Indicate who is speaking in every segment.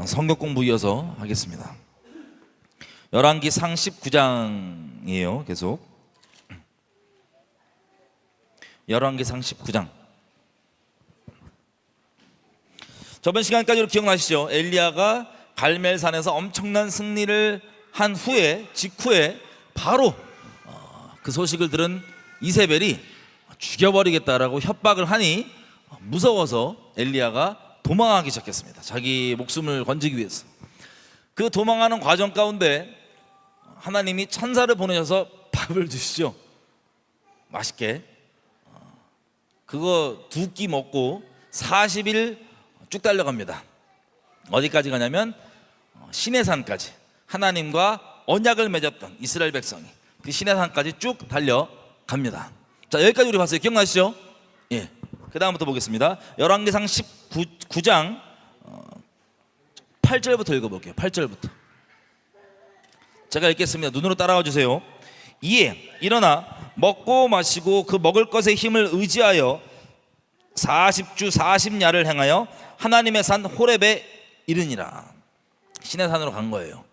Speaker 1: 성경 공부 이어서 하겠습니다. 열왕기상 19장이에요. 계속 열왕기상 19장. 저번 시간까지로 기억나시죠? 엘리야가 갈멜산에서 엄청난 승리를 한 후에 직후에 바로 그 소식을 들은 이세벨이 죽여버리겠다라고 협박을 하니 무서워서 엘리야가 도망하기 시작했습니다. 자기 목숨을 건지기 위해서. 그 도망하는 과정 가운데 하나님이 천사를 보내셔서 밥을 주시죠. 맛있게. 그거 2끼 먹고 40일 쭉 달려갑니다. 어디까지 가냐면 시내산까지. 하나님과 언약을 맺었던 이스라엘 백성이 그 시내산까지 쭉 달려갑니다. 자, 여기까지 우리 봤어요. 기억나시죠? 예. 그 다음부터 보겠습니다. 열왕기상 19장 8절부터 읽어볼게요. 8절부터 제가 읽겠습니다. 눈으로 따라와 주세요. 이에 일어나 먹고 마시고 그 먹을 것의 힘을 의지하여 40주 40야를 행하여 하나님의 산 호렙에 이르니라. 시내산으로 간 거예요.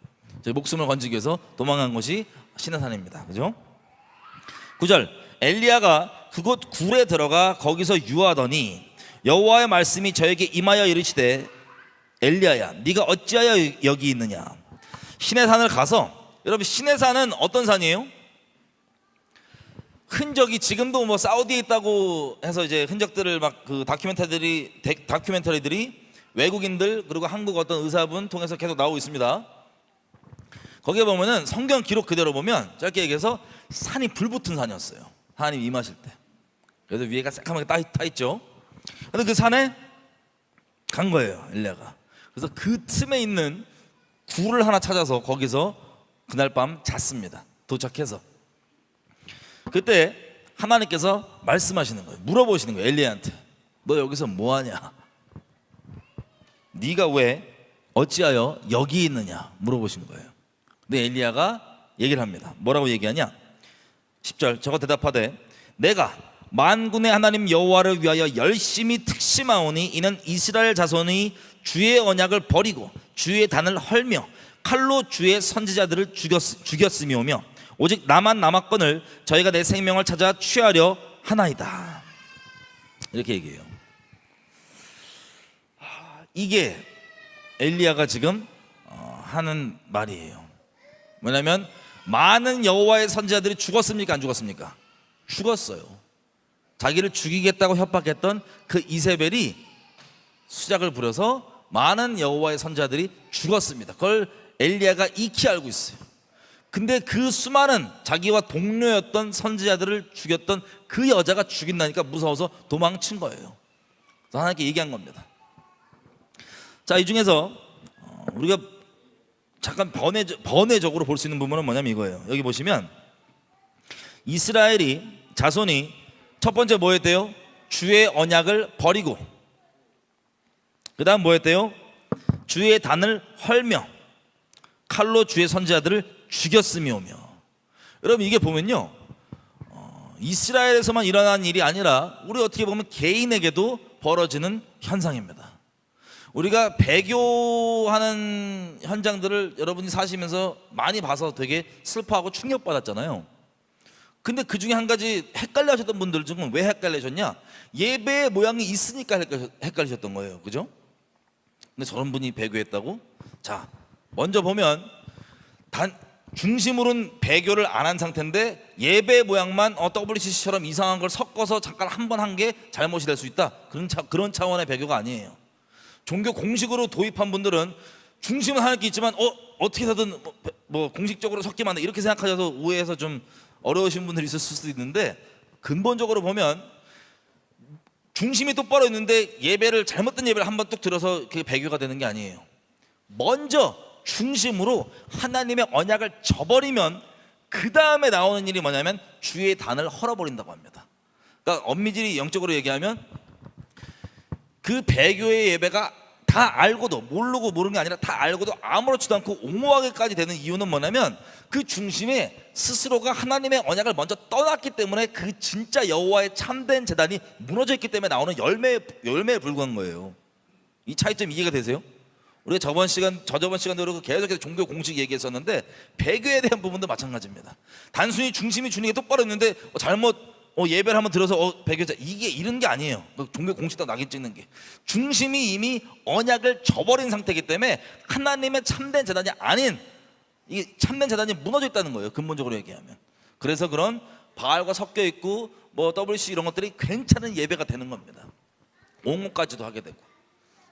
Speaker 1: 저희 목숨을 건지기 위해서 도망간 곳이 시내산입니다. 그죠? 9절. 엘리야가 그곳 굴에 들어가 거기서 유하더니 여호와의 말씀이 저에게 임하여 이르시되 엘리야야 네가 어찌하여 여기 있느냐. 시내산을 가서, 여러분 시내산은 어떤 산이에요? 흔적이 지금도 뭐 사우디에 있다고 해서 이제 흔적들을 막 그 다큐멘터리들이 외국인들 그리고 한국 어떤 의사분 통해서 계속 나오고 있습니다. 거기에 보면은 성경 기록 그대로 보면 짧게 얘기해서 산이 불붙은 산이었어요. 하나님 임하실 때. 그래서 위에가 새까맣게 타 있죠. 근데 그 산에 간 거예요, 엘리야가. 그래서 그 틈에 있는 굴을 하나 찾아서 거기서 그날 밤 잤습니다. 도착해서. 그때 하나님께서 말씀하시는 거예요. 물어보시는 거예요, 엘리야한테. 너 여기서 뭐 하냐? 네가 왜 어찌하여 여기 있느냐 물어보신 거예요. 근데 엘리야가 얘기를 합니다. 뭐라고 얘기하냐? 10절. 저거 대답하되 내가 만군의 하나님 여호와를 위하여 열심히 특심하오니 이는 이스라엘 자손이 주의 언약을 버리고 주의 단을 헐며 칼로 주의 선지자들을 죽였음이오며 오직 나만 남았거늘 저희가 내 생명을 찾아 취하려 하나이다. 이렇게 얘기해요. 이게 엘리야가 지금 하는 말이에요. 뭐냐면 많은 여호와의 선지자들이 죽었습니까? 안 죽었습니까? 죽었어요. 자기를 죽이겠다고 협박했던 그 이세벨이 수작을 부려서 많은 여호와의 선지자들이 죽었습니다. 그걸 엘리야가 익히 알고 있어요. 근데 그 수많은 자기와 동료였던 선지자들을 죽였던 그 여자가 죽인다니까 무서워서 도망친 거예요. 그래서 하나님께 얘기한 겁니다. 자, 이 중에서 우리가 잠깐 번외적으로 볼 수 있는 부분은 뭐냐면 이거예요. 여기 보시면 이스라엘이 자손이 첫 번째 뭐 했대요? 주의 언약을 버리고, 그 다음 뭐 했대요? 주의 단을 헐며 칼로 주의 선지자들을 죽였음이오며. 여러분 이게 보면요 이스라엘에서만 일어난 일이 아니라 우리 어떻게 보면 개인에게도 벌어지는 현상입니다. 우리가 배교하는 현장들을 여러분이 사시면서 많이 봐서 되게 슬퍼하고 충격받았잖아요. 근데 그 중에 한 가지 헷갈려 하셨던 분들 중은 왜 헷갈리셨냐? 예배의 모양이 있으니까 헷갈리셨던 거예요. 그죠? 근데 저런 분이 배교했다고? 자, 먼저 보면 중심으로는 배교를 안 한 상태인데 예배 모양만 WCC처럼 이상한 걸 섞어서 잠깐 한 번 한 게 잘못이 될 수 있다. 그런 차원의 배교가 아니에요. 종교 공식으로 도입한 분들은 중심은 하나님께 있지만 어떻게 해서든 뭐 공식적으로 섞이면 안 돼 이렇게 생각하셔서 오해해서 좀 어려우신 분들이 있을 수도 있는데, 근본적으로 보면 중심이 똑바로 있는데 예배를 잘못된 예배를 한번 뚝 들어서 그게 배교가 되는 게 아니에요. 먼저 중심으로 하나님의 언약을 저버리면 그 다음에 나오는 일이 뭐냐면 주의 단을 헐어버린다고 합니다. 그러니까 엄밀히 영적으로 얘기하면 그 배교의 예배가 다 알고도 모르고 모르는 게 아니라 다 알고도 아무렇지도 않고 옹호하게까지 되는 이유는 뭐냐면 그 중심에 스스로가 하나님의 언약을 먼저 떠났기 때문에 그 진짜 여호와의 참된 제단이 무너져 있기 때문에 나오는 열매에 불과한 거예요. 이 차이점 이해가 되세요? 우리가 저저번 시간도 그렇고 계속해서 종교 공식 얘기했었는데 배교에 대한 부분도 마찬가지입니다. 단순히 중심이 주는 게 똑바로 있는데 잘못 예배를 한번 들어서 배교자 이게 이런 게 아니에요. 종교 공식도 낙인 찍는 게 중심이 이미 언약을 저버린 상태이기 때문에 하나님의 참된 재단이 아닌 이게 참된 재단이 무너져 있다는 거예요. 근본적으로 얘기하면. 그래서 그런 바알과 섞여 있고 뭐 WC 이런 것들이 괜찮은 예배가 되는 겁니다. 옹호까지도 하게 되고.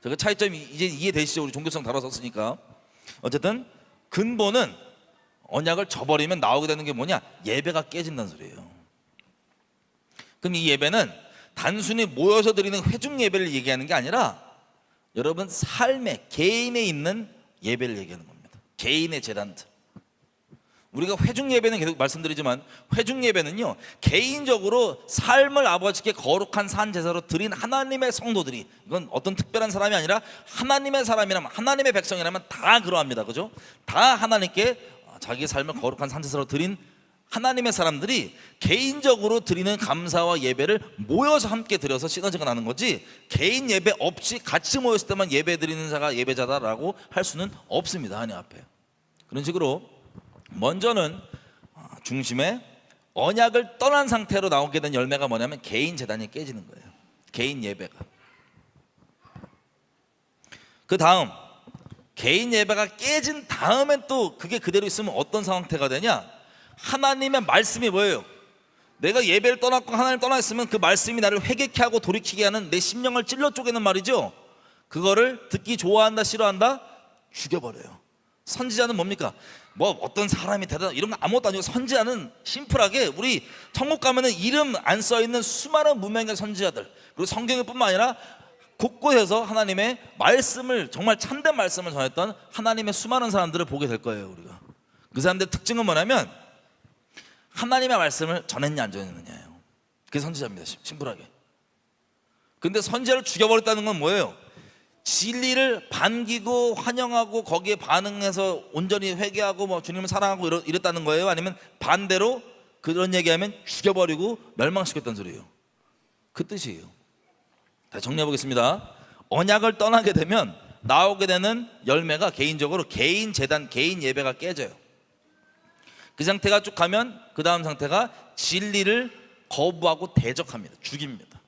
Speaker 1: 그 차이점이 이제 이해되시죠? 우리 종교성 다뤘었으니까. 어쨌든 근본은 언약을 저버리면 나오게 되는 게 뭐냐? 예배가 깨진다는 소리예요. 그럼 이 예배는 단순히 모여서 드리는 회중 예배를 얘기하는 게 아니라 여러분 삶의 개인에 있는 예배를 얘기하는 겁니다. 개인의 재단들. 우리가 회중 예배는 계속 말씀드리지만 회중 예배는요 개인적으로 삶을 아버지께 거룩한 산 제사로 드린 하나님의 성도들이, 이건 어떤 특별한 사람이 아니라 하나님의 사람이라면, 하나님의 백성이라면 다 그러합니다. 그죠? 다 하나님께 자기 삶을 거룩한 산 제사로 드린 하나님의 사람들이 개인적으로 드리는 감사와 예배를 모여서 함께 드려서 시너지가 나는 거지, 개인 예배 없이 같이 모였을 때만 예배 드리는 자가 예배자다라고 할 수는 없습니다. 하나님 앞에. 그런 식으로 먼저는 중심에 언약을 떠난 상태로 나오게 된 열매가 뭐냐면 개인 재단이 깨지는 거예요. 개인 예배가. 그 다음 개인 예배가 깨진 다음엔 또 그게 그대로 있으면 어떤 상태가 되냐? 하나님의 말씀이 뭐예요? 내가 예배를 떠났고 하나님을 떠나 있으면 그 말씀이 나를 회개케 하고 돌이키게 하는 내 심령을 찔러 쪼개는 말이죠. 그거를 듣기 좋아한다 싫어한다? 죽여버려요. 선지자는 뭡니까? 뭐 어떤 사람이 대단한 이런 거 아무것도 아니고, 선지자는 심플하게 우리 천국 가면은 이름 안 써있는 수많은 무명의 선지자들, 그리고 성경일 뿐만 아니라 곳곳에서 하나님의 말씀을, 정말 참된 말씀을 전했던 하나님의 수많은 사람들을 보게 될 거예요. 우리가 그 사람들의 특징은 뭐냐면 하나님의 말씀을 전했냐 안 전했느냐예요. 그게 선지자입니다. 심플하게. 근데 선지자를 죽여버렸다는 건 뭐예요? 진리를 반기고 환영하고 거기에 반응해서 온전히 회개하고 뭐 주님을 사랑하고 이랬다는 거예요? 아니면 반대로 그런 얘기하면 죽여버리고 멸망시켰다는 소리예요? 그 뜻이에요. 다시 정리해 보겠습니다. 언약을 떠나게 되면 나오게 되는 열매가 개인적으로 개인 재단, 개인 예배가 깨져요. 그 상태가 쭉 가면 그 다음 상태가 진리를 거부하고 대적합니다. 죽입니다.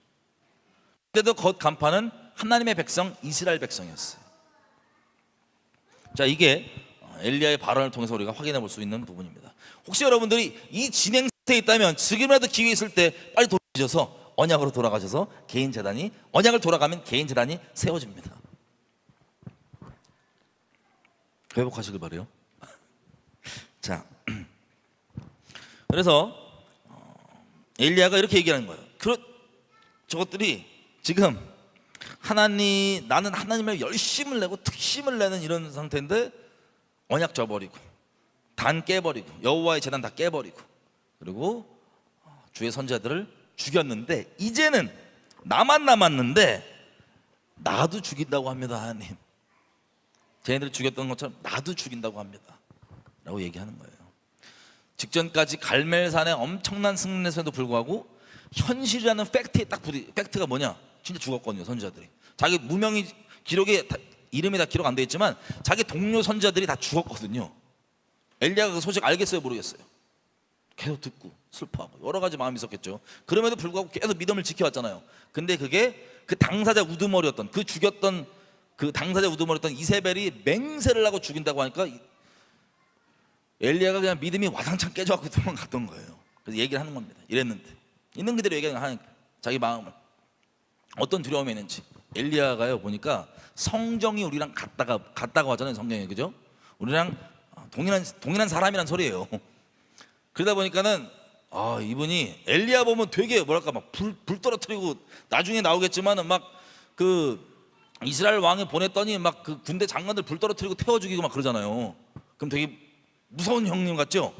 Speaker 1: 그때도 겉 간판은 하나님의 백성, 이스라엘 백성이었어요. 자, 이게 엘리야의 발언을 통해서 우리가 확인해 볼 수 있는 부분입니다. 혹시 여러분들이 이 진행 상태에 있다면 지금이라도 기회 있을 때 빨리 돌아가셔서 언약으로 돌아가셔서 개인 재단이, 언약을 돌아가면 개인 재단이 세워집니다. 회복하시길 바래요. 자, 그래서 엘리야가 이렇게 얘기하는 거예요. 저것들이 지금 나는 하나님의 열심을 내고 특심을 내는 이런 상태인데 언약 져버리고 단 깨버리고 여호와의 제단 다 깨버리고 그리고 주의 선지자들을 죽였는데 이제는 나만 남았는데 나도 죽인다고 합니다. 하나님, 쟤네들 죽였던 것처럼 나도 죽인다고 합니다 라고 얘기하는 거예요. 직전까지 갈멜산의 엄청난 승리에서도 불구하고 현실이라는 팩트에 딱 팩트가 뭐냐? 진짜 죽었거든요. 선지자들이 자기 무명이 기록에 이름이 다 기록 안 돼 있지만 자기 동료 선지자들이 다 죽었거든요. 엘리야가 그 소식 알겠어요 모르겠어요? 계속 듣고 슬퍼하고 여러 가지 마음이 있었겠죠. 그럼에도 불구하고 계속 믿음을 지켜왔잖아요. 근데 그게 그 당사자 우두머리였던, 그 죽였던 그 당사자 우두머리였던 이세벨이 맹세를 하고 죽인다고 하니까 엘리야가 그냥 믿음이 와장창 깨져갖고 도망갔던 거예요. 그래서 얘기를 하는 겁니다. 이랬는데 있는 그대로 얘기하는 자기 마음을 어떤 두려움이 있는지. 엘리야가요 보니까 성정이 우리랑 같다고 하잖아요. 성경에, 그죠? 우리랑 동일한 사람이란 소리예요. 그러다 보니까는 이분이 엘리야 보면 되게 뭐랄까 막 불 떨어뜨리고 나중에 나오겠지만은 막 그 이스라엘 왕이 보냈더니 막 그 군대 장관들 불 떨어뜨리고 태워 죽이고 막 그러잖아요. 그럼 되게 무서운 형님 같죠?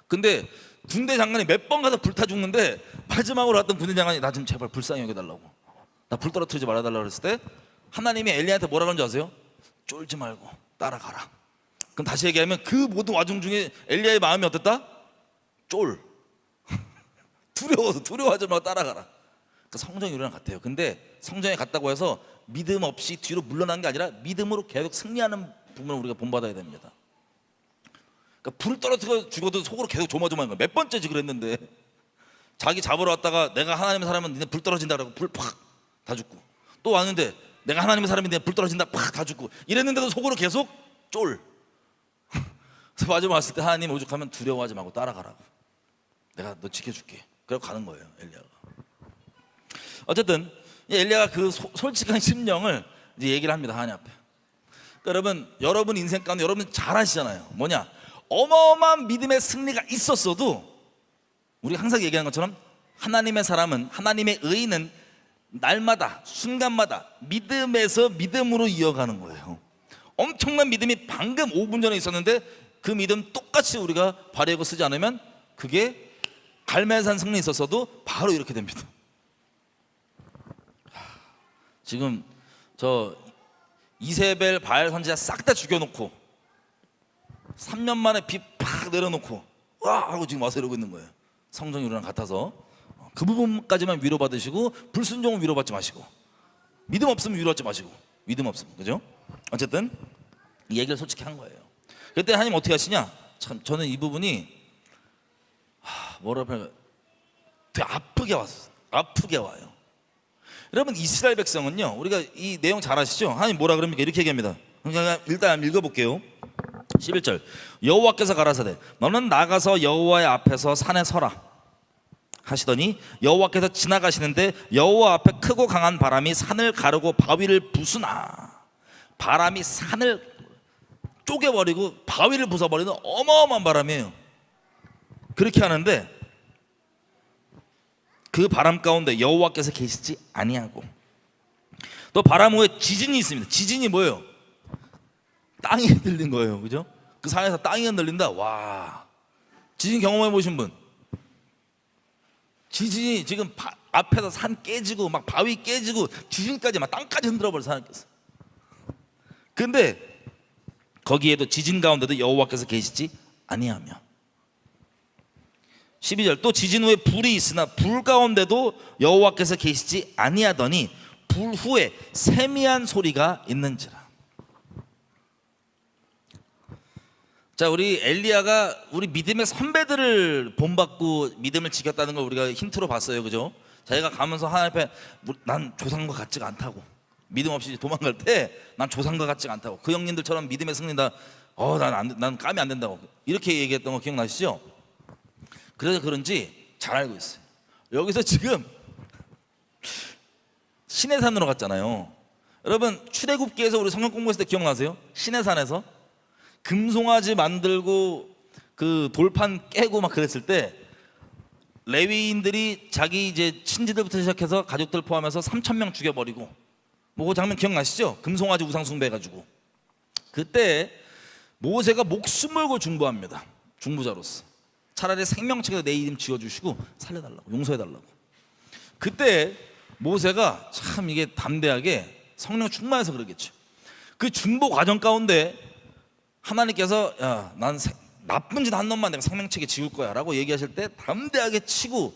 Speaker 1: 근데 군대 장관이 몇 번 가서 불타 죽는데 마지막으로 왔던 군대 장관이 나 좀 제발 불쌍히 여겨달라고, 나 불 떨어뜨리지 말아달라고 그랬을 때 하나님이 엘리야한테 뭐라 그런지 아세요? 쫄지 말고 따라가라. 그럼 다시 얘기하면 그 모든 와중 중에 엘리야의 마음이 어땠다? 쫄. 두려워하지 말고 따라가라. 그러니까 성정이 우리랑 같아요. 근데 성정에 갔다고 해서 믿음 없이 뒤로 물러난 게 아니라 믿음으로 계속 승리하는 부분을 우리가 본받아야 됩니다. 그러니까 불 떨어뜨려 죽어도 속으로 계속 조마조마한 거야. 몇 번째지 그랬는데 자기 잡으러 왔다가 내가 하나님의 사람은 니네 불 떨어진다 그러고 불 팍 다 죽고, 또 왔는데 내가 하나님의 사람인데 불 떨어진다 팍 다 죽고 이랬는데도 속으로 계속 쫄. 그래서 마지막 왔을 때 하나님 오죽하면 두려워하지 말고 따라가라고, 내가 너 지켜줄게. 그래서 가는 거예요 엘리야가. 어쨌든 엘리야가 그 솔직한 심령을 이제 얘기를 합니다 하나님 앞에. 그러니까 여러분 인생 가운데 여러분 잘 아시잖아요. 뭐냐, 어마어마한 믿음의 승리가 있었어도 우리가 항상 얘기하는 것처럼 하나님의 사람은, 하나님의 의인은 날마다 순간마다 믿음에서 믿음으로 이어가는 거예요. 엄청난 믿음이 방금 5분 전에 있었는데 그 믿음 똑같이 우리가 발휘하고 쓰지 않으면 그게 갈멜산 승리 있었어도 바로 이렇게 됩니다. 지금 저 이세벨 바알 선지자 싹 다 죽여놓고 3년 만에 비 팍 내려놓고 와 하고 지금 와서 이러고 있는 거예요. 성전이랑 같아서 그 부분까지만 위로받으시고 불순종은 위로받지 마시고, 믿음 없으면 위로받지 마시고, 믿음 없으면, 그죠? 어쨌든 이 얘기를 솔직히 한 거예요. 그때 하나님 어떻게 하시냐, 참 저는 이 부분이 뭐라고 할까, 되게 아프게 와요. 여러분 이스라엘 백성은요, 우리가 이 내용 잘 아시죠? 하나님 뭐라 그럽니까? 이렇게 얘기합니다. 그냥 일단 읽어볼게요. 11절, 여호와께서 가라사대 너는 나가서 여호와의 앞에서 산에 서라 하시더니 여호와께서 지나가시는데 여호와 앞에 크고 강한 바람이 산을 가르고 바위를 부수나, 바람이 산을 쪼개버리고 바위를 부숴버리는 어마어마한 바람이에요. 그렇게 하는데 그 바람 가운데 여호와께서 계시지 아니하고, 또 바람 후에 지진이 있습니다. 지진이 뭐예요? 땅이 흔들린 거예요. 그죠? 그 산에서 땅이 흔들린다. 와, 지진 경험해 보신 분? 지진이 지금 앞에서 산 깨지고 막 바위 깨지고 지진까지 막 땅까지 흔들어 버려 산을 깼어. 근데 거기에도 지진 가운데도 여호와께서 계시지 아니하며, 12절, 또 지진 후에 불이 있으나 불 가운데도 여호와께서 계시지 아니하더니 불 후에 세미한 소리가 있는지라. 자, 우리 엘리야가 우리 믿음의 선배들을 본받고 믿음을 지켰다는 걸 우리가 힌트로 봤어요. 그죠? 자기가 가면서 하나님 앞에 난 조상과 같지가 않다고, 믿음 없이 도망갈 때 난 조상과 같지가 않다고, 그 형님들처럼 믿음의 승리다, 난 까면 안 된다고 이렇게 얘기했던 거 기억나시죠? 그래서 그런지 잘 알고 있어요. 여기서 지금 시내산으로 갔잖아요. 여러분 출애굽기에서 우리 성경 공부했을 때 기억나세요? 시내산에서 금송아지 만들고 그 돌판 깨고 막 그랬을 때 레위인들이 자기 이제 친지들부터 시작해서 가족들 포함해서 3,000명 죽여버리고, 뭐 그 장면 기억나시죠? 금송아지 우상 숭배해가지고. 그때 모세가 목숨 걸고 중보합니다. 중보자로서 차라리 생명책에서 내 이름 지어주시고 살려달라고, 용서해달라고. 그때 모세가 참 이게 담대하게 성령 충만해서 그러겠죠. 그 중보 과정 가운데 하나님께서 야, 난 나쁜 짓 한 놈만 내가 생명책에 지울 거야 라고 얘기하실 때 담대하게 치고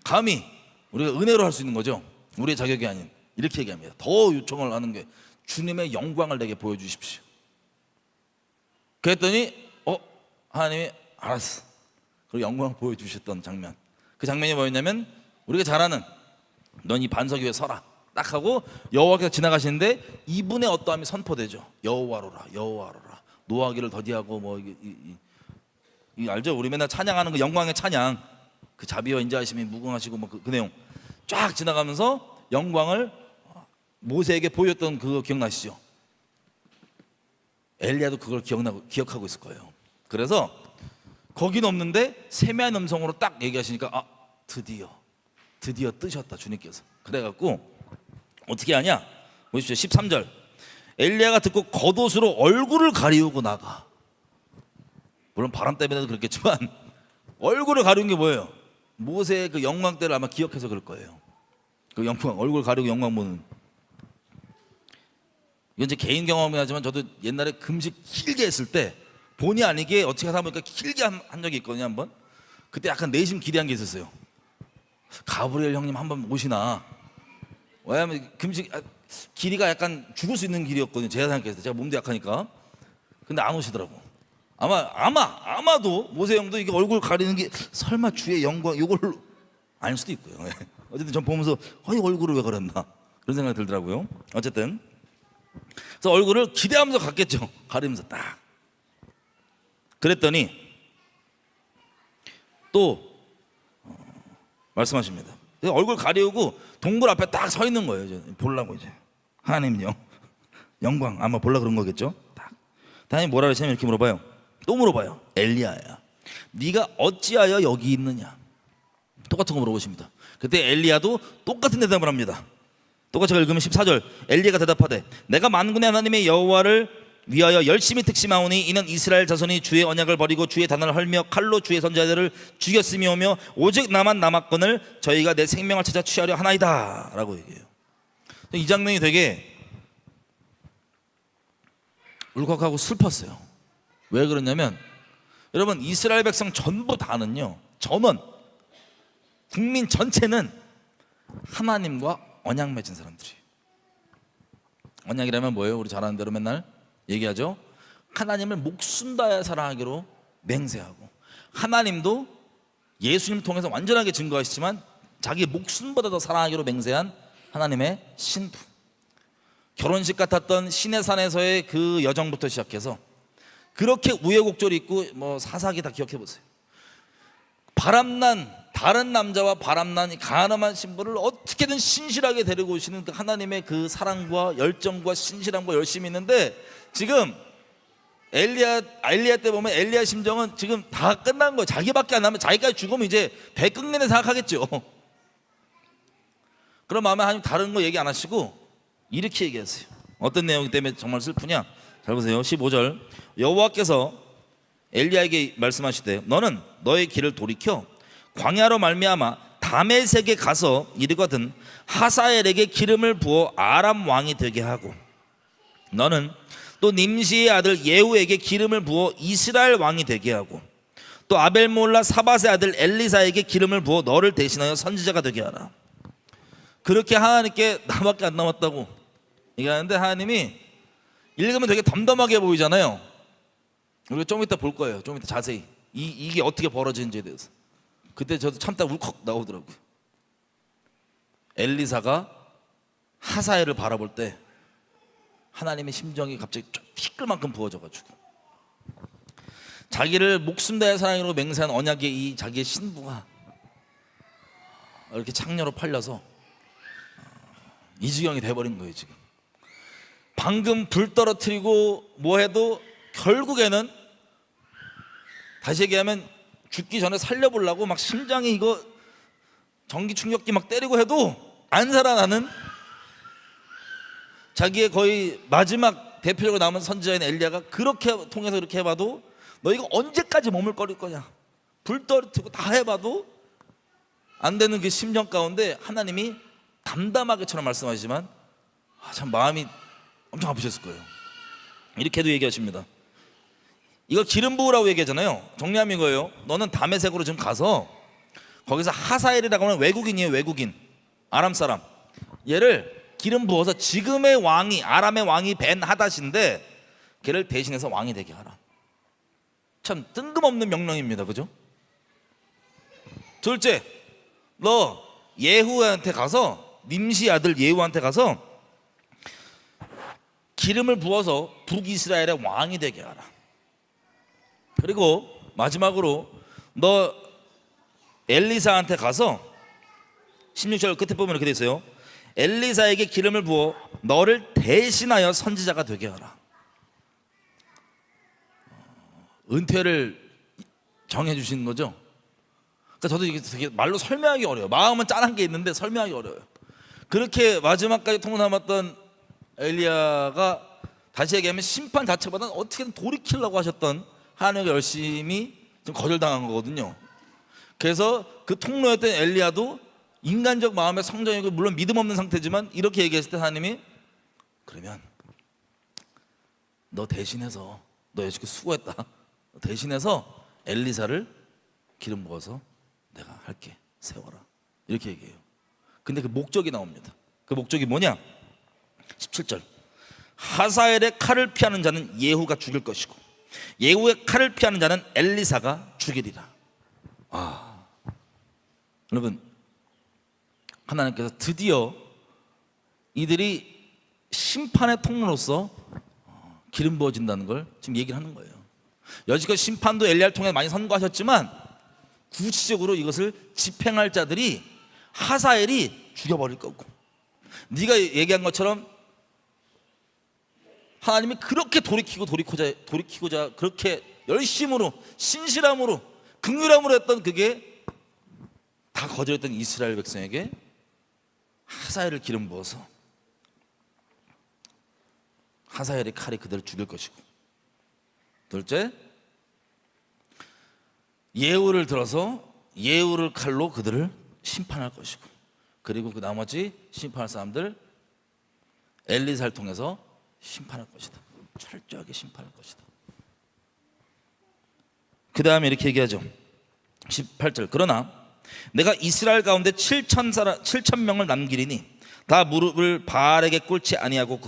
Speaker 1: 감히 우리가 은혜로 할 수 있는 거죠. 우리의 자격이 아닌, 이렇게 얘기합니다. 더 요청을 하는 게 주님의 영광을 내게 보여주십시오. 그랬더니 하나님이 알았어. 그리고 영광을 보여주셨던 장면, 그 장면이 뭐였냐면 우리가 잘 아는 넌 이 반석 위에 서라 딱 하고 여호와께서 지나가시는데 이분의 어떠함이 선포되죠. 여호와로라 여호와로라, 노하기를 더디하고 뭐 이 알죠? 우리 맨날 찬양하는 그 영광의 찬양, 그 자비와 인자하심이 무궁하시고 뭐 그 내용 쫙 지나가면서 영광을 모세에게 보였던 그거 기억나시죠? 엘리야도 그걸 기억하고 있을 거예요. 그래서 거기는 없는데 세미한 음성으로 딱 얘기하시니까 드디어 뜨셨다 주님께서. 그래갖고 어떻게 하냐 보십시오. 13절, 엘리야가 듣고 겉옷으로 얼굴을 가리우고 나가. 물론 바람 때문에도 그렇겠지만 얼굴을 가리운 게 뭐예요? 모세의 그 영광 때를 아마 기억해서 그럴 거예요. 그 영광, 얼굴 가리고 영광 보는. 이건 제 개인 경험이긴 하지만 저도 옛날에 금식 길게 했을 때 본의 아니게 어떻게 하다 보니까 길게 한 적이 있거든요. 한번 그때 약간 내심 기대한 게 있었어요. 가브리엘 형님 한번 오시나. 왜냐면 금식 길이가 약간 죽을 수 있는 길이었거든요. 제가 생각했을 때. 제가 몸도 약하니까. 근데 안 오시더라고. 아마도 모세 형도 이게 얼굴 가리는 게 설마 주의 영광 이걸 아닐 수도 있고요. 어쨌든 전 보면서 이 얼굴을 왜 가렸나 그런 생각이 들더라고요. 어쨌든 그래서 얼굴을 기대하면서 갔겠죠. 가리면서 딱. 그랬더니 또 말씀하십니다. 얼굴 가리우고 동굴 앞에 딱 서 있는 거예요. 이제 보려고 이제 하나님 영광 아마 보려 그런 거겠죠. 딱. 하나님 뭐라 그러시냐면 이렇게 물어봐요. 또 물어봐요. 엘리야야, 네가 어찌하여 여기 있느냐? 똑같은 거 물어보십니다. 그때 엘리야도 똑같은 대답을 합니다. 똑같이 읽으면 14절. 엘리야가 대답하되 내가 만군의 하나님의 여호와를 위하여 열심히 특심하오니 이는 이스라엘 자손이 주의 언약을 버리고 주의 단을 헐며 칼로 주의 선지자들을 죽였음이오며 오직 나만 남았거늘 저희가 내 생명을 찾아 취하려 하나이다 라고 얘기해요. 이 장면이 되게 울컥하고 슬펐어요. 왜 그러냐면 여러분 이스라엘 백성 전부 다는요, 전원 국민 전체는 하나님과 언약 맺은 사람들이에요. 언약이라면 뭐예요? 우리 잘 아는 대로 맨날 얘기하죠. 하나님을 목숨 다해 사랑하기로 맹세하고, 하나님도 예수님을 통해서 완전하게 증거하시지만 자기 목숨보다 더 사랑하기로 맹세한 하나님의 신부. 결혼식 같았던 시내산에서의 그 여정부터 시작해서 그렇게 우여곡절 있고 뭐 사사기 다 기억해 보세요. 바람난 다른 남자와 바람난 이 가늠한 신부를 어떻게든 신실하게 데리고 오시는 그 하나님의 그 사랑과 열정과 신실함과 열심이 있는데, 지금 엘리야 때 보면 엘리야 심정은 지금 다 끝난 거예요. 자기밖에 안 남으면 자기까지 죽으면 이제 배 끓내는 생각하겠죠. 그런 마음에 하나님 다른 거 얘기 안 하시고 이렇게 얘기하세요. 어떤 내용 때문에 정말 슬프냐? 잘 보세요. 15절. 여호와께서 엘리야에게 말씀하시되 너는 너의 길을 돌이켜 광야로 말미암아 다메섹에 가서 이르거든 하사엘에게 기름을 부어 아람 왕이 되게 하고, 너는 또 님시의 아들 예후에게 기름을 부어 이스라엘 왕이 되게 하고, 또 아벨몰라 사밧의 아들 엘리사에게 기름을 부어 너를 대신하여 선지자가 되게 하라. 그렇게 하나님께 나밖에 안 남았다고 얘기하는데, 하나님이 읽으면 되게 덤덤하게 보이잖아요. 우리가 좀 이따 볼 거예요. 좀 이따 자세히 이게 어떻게 벌어지는지에 대해서. 그때 저도 참다 울컥 나오더라고요. 엘리사가 하사엘을 바라볼 때 하나님의 심정이 갑자기 티끌만큼 부어져가지고, 자기를 목숨 다해 사랑으로 맹세한 언약의 이 자기의 신부가 이렇게 창녀로 팔려서 이 지경이 돼버린 거예요. 지금 방금 불 떨어뜨리고 뭐 해도 결국에는 다시 얘기하면 죽기 전에 살려보려고 막 심장이 이거 전기 충격기 막 때리고 해도 안 살아나는, 자기의 거의 마지막 대표적으로 남은 선지자인 엘리야가 그렇게 통해서 이렇게 해봐도 너 이거 언제까지 머물거릴 거냐, 불 떨어뜨리고 다 해봐도 안 되는 그 심정 가운데 하나님이 담담하게처럼 말씀하시지만 참 마음이 엄청 아프셨을 거예요. 이렇게도 얘기하십니다. 이거 기름 부으라고 얘기하잖아요. 정리하면 이거예요. 너는 다메섹으로 지금 가서 거기서 하사엘이라고 하는 외국인이에요. 외국인, 아람 사람. 얘를 기름 부어서 지금의 왕이, 아람의 왕이 벤 하닷인데 걔를 대신해서 왕이 되게 하라. 참 뜬금없는 명령입니다. 그죠? 둘째, 너 예후한테 가서, 님시 아들 예후한테 가서 기름을 부어서 북이스라엘의 왕이 되게 하라. 그리고 마지막으로 너 엘리사한테 가서 16절 끝에 보면 이렇게 돼 있어요. 엘리사에게 기름을 부어 너를 대신하여 선지자가 되게 하라. 은퇴를 정해 주시는 거죠. 그러니까 저도 이게 되게 말로 설명하기 어려워요. 마음은 짠한 게 있는데 설명하기 어려워요. 그렇게 마지막까지 통남았던 엘리야가 다시 얘기하면 심판 자체보다는 어떻게든 돌이키려고 하셨던 하나님의 열심이 좀 거절당한 거거든요. 그래서 그 통로였던 엘리야도 인간적 마음의 성정이고 물론 믿음 없는 상태지만 이렇게 얘기했을 때 하나님이 그러면 너 대신해서, 너 여지껏 수고했다, 대신해서 엘리사를 기름 부어서 내가 할게, 세워라, 이렇게 얘기해요. 근데 그 목적이 나옵니다. 그 목적이 뭐냐? 17절. 하사엘의 칼을 피하는 자는 예후가 죽일 것이고 예후의 칼을 피하는 자는 엘리사가 죽이리라. 여러분, 하나님께서 드디어 이들이 심판의 통로로서 기름 부어진다는 걸 지금 얘기를 하는 거예요. 여지껏 심판도 엘리야를 통해 많이 선고하셨지만 구체적으로 이것을 집행할 자들이 하사엘이 죽여버릴 거고, 네가 얘기한 것처럼 하나님이 그렇게 돌이키고자 그렇게 열심으로 신실함으로 긍휼함으로 했던 그게 다 거절했던 이스라엘 백성에게 하사엘을 기름 부어서 하사엘의 칼이 그들을 죽일 것이고, 둘째, 예후를 들어서 예후를 칼로 그들을 심판할 것이고, 그리고 그 나머지 심판할 사람들 엘리사를 통해서 심판할 것이다. 철저하게 심판할 것이다. 그 다음에 이렇게 얘기하죠. 18절. 그러나 내가 이스라엘 가운데 7천 명을 남기리니 다 무릎을 바알에게 꿇지 아니하고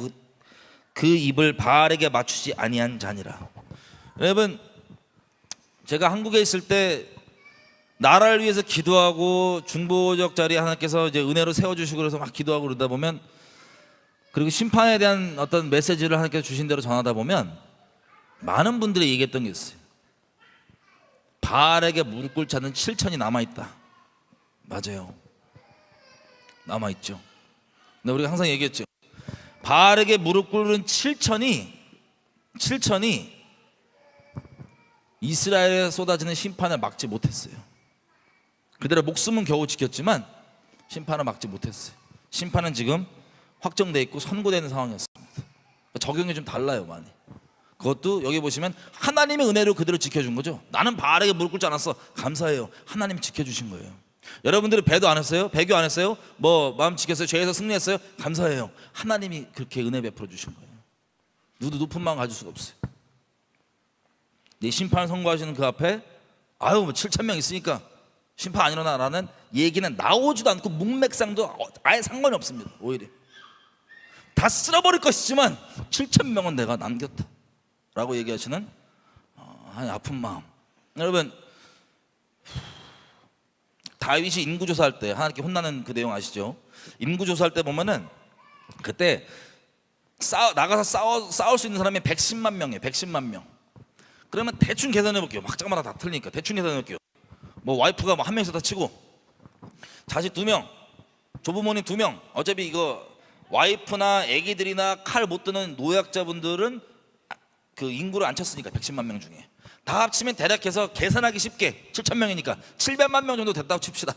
Speaker 1: 그 입을 바알에게 맞추지 아니한 자니라. 여러분, 제가 한국에 있을 때 나라를 위해서 기도하고 중보적 자리에 하나님께서 이제 은혜로 세워주시고 그래서 막 기도하고 그러다 보면, 그리고 심판에 대한 어떤 메시지를 하나님께서 주신 대로 전하다 보면 많은 분들이 얘기했던 게 있어요. 바알에게 무릎 꿇지 않는 7천이 남아있다. 맞아요, 남아있죠. 근데 우리가 항상 얘기했죠. 바알에게 무릎 꿇은 7천이 이스라엘에 쏟아지는 심판을 막지 못했어요. 그들의 목숨은 겨우 지켰지만 심판을 막지 못했어요. 심판은 지금 확정돼 있고 선고되는 상황이었습니다. 적용이 좀 달라요, 많이. 그것도 여기 보시면 하나님의 은혜로 그들을 지켜준 거죠. 나는 바알에게 무릎 꿇지 않았어. 감사해요. 하나님이 지켜주신 거예요. 여러분들이 배도 안 했어요? 배교 안 했어요? 뭐 마음 지켰어요? 죄에서 승리했어요? 감사해요. 하나님이 그렇게 은혜 베풀어 주신 거예요. 누구도 높은 마음 가질 수가 없어요. 내 심판을 선고하시는 그 앞에 뭐 7천 명 있으니까 심판 안 일어나라는 얘기는 나오지도 않고 문맥상도 아예 상관이 없습니다. 오히려 다 쓸어버릴 것이지만 7천 명은 내가 남겼다 라고 얘기하시는 아픈 마음. 여러분, 다윗이 인구조사할 때 하나님께 혼나는 그 내용 아시죠? 인구조사할 때 보면은 그때 나가서 싸울 수 있는 사람이 110만 명이에요. 110만 명. 그러면 대충 계산해 볼게요. 막장마다 다 틀리니까 대충 계산해 볼게요. 뭐 와이프가 뭐 한 명에서 다 치고 자식 2명, 조부모님 2명. 어차피 이거 와이프나 애기들이나 칼 못 드는 노약자분들은 그 인구를 안 쳤으니까 110만 명 중에 다 합치면 대략해서 계산하기 쉽게 7천 명이니까 700만 명 정도 됐다고 칩시다.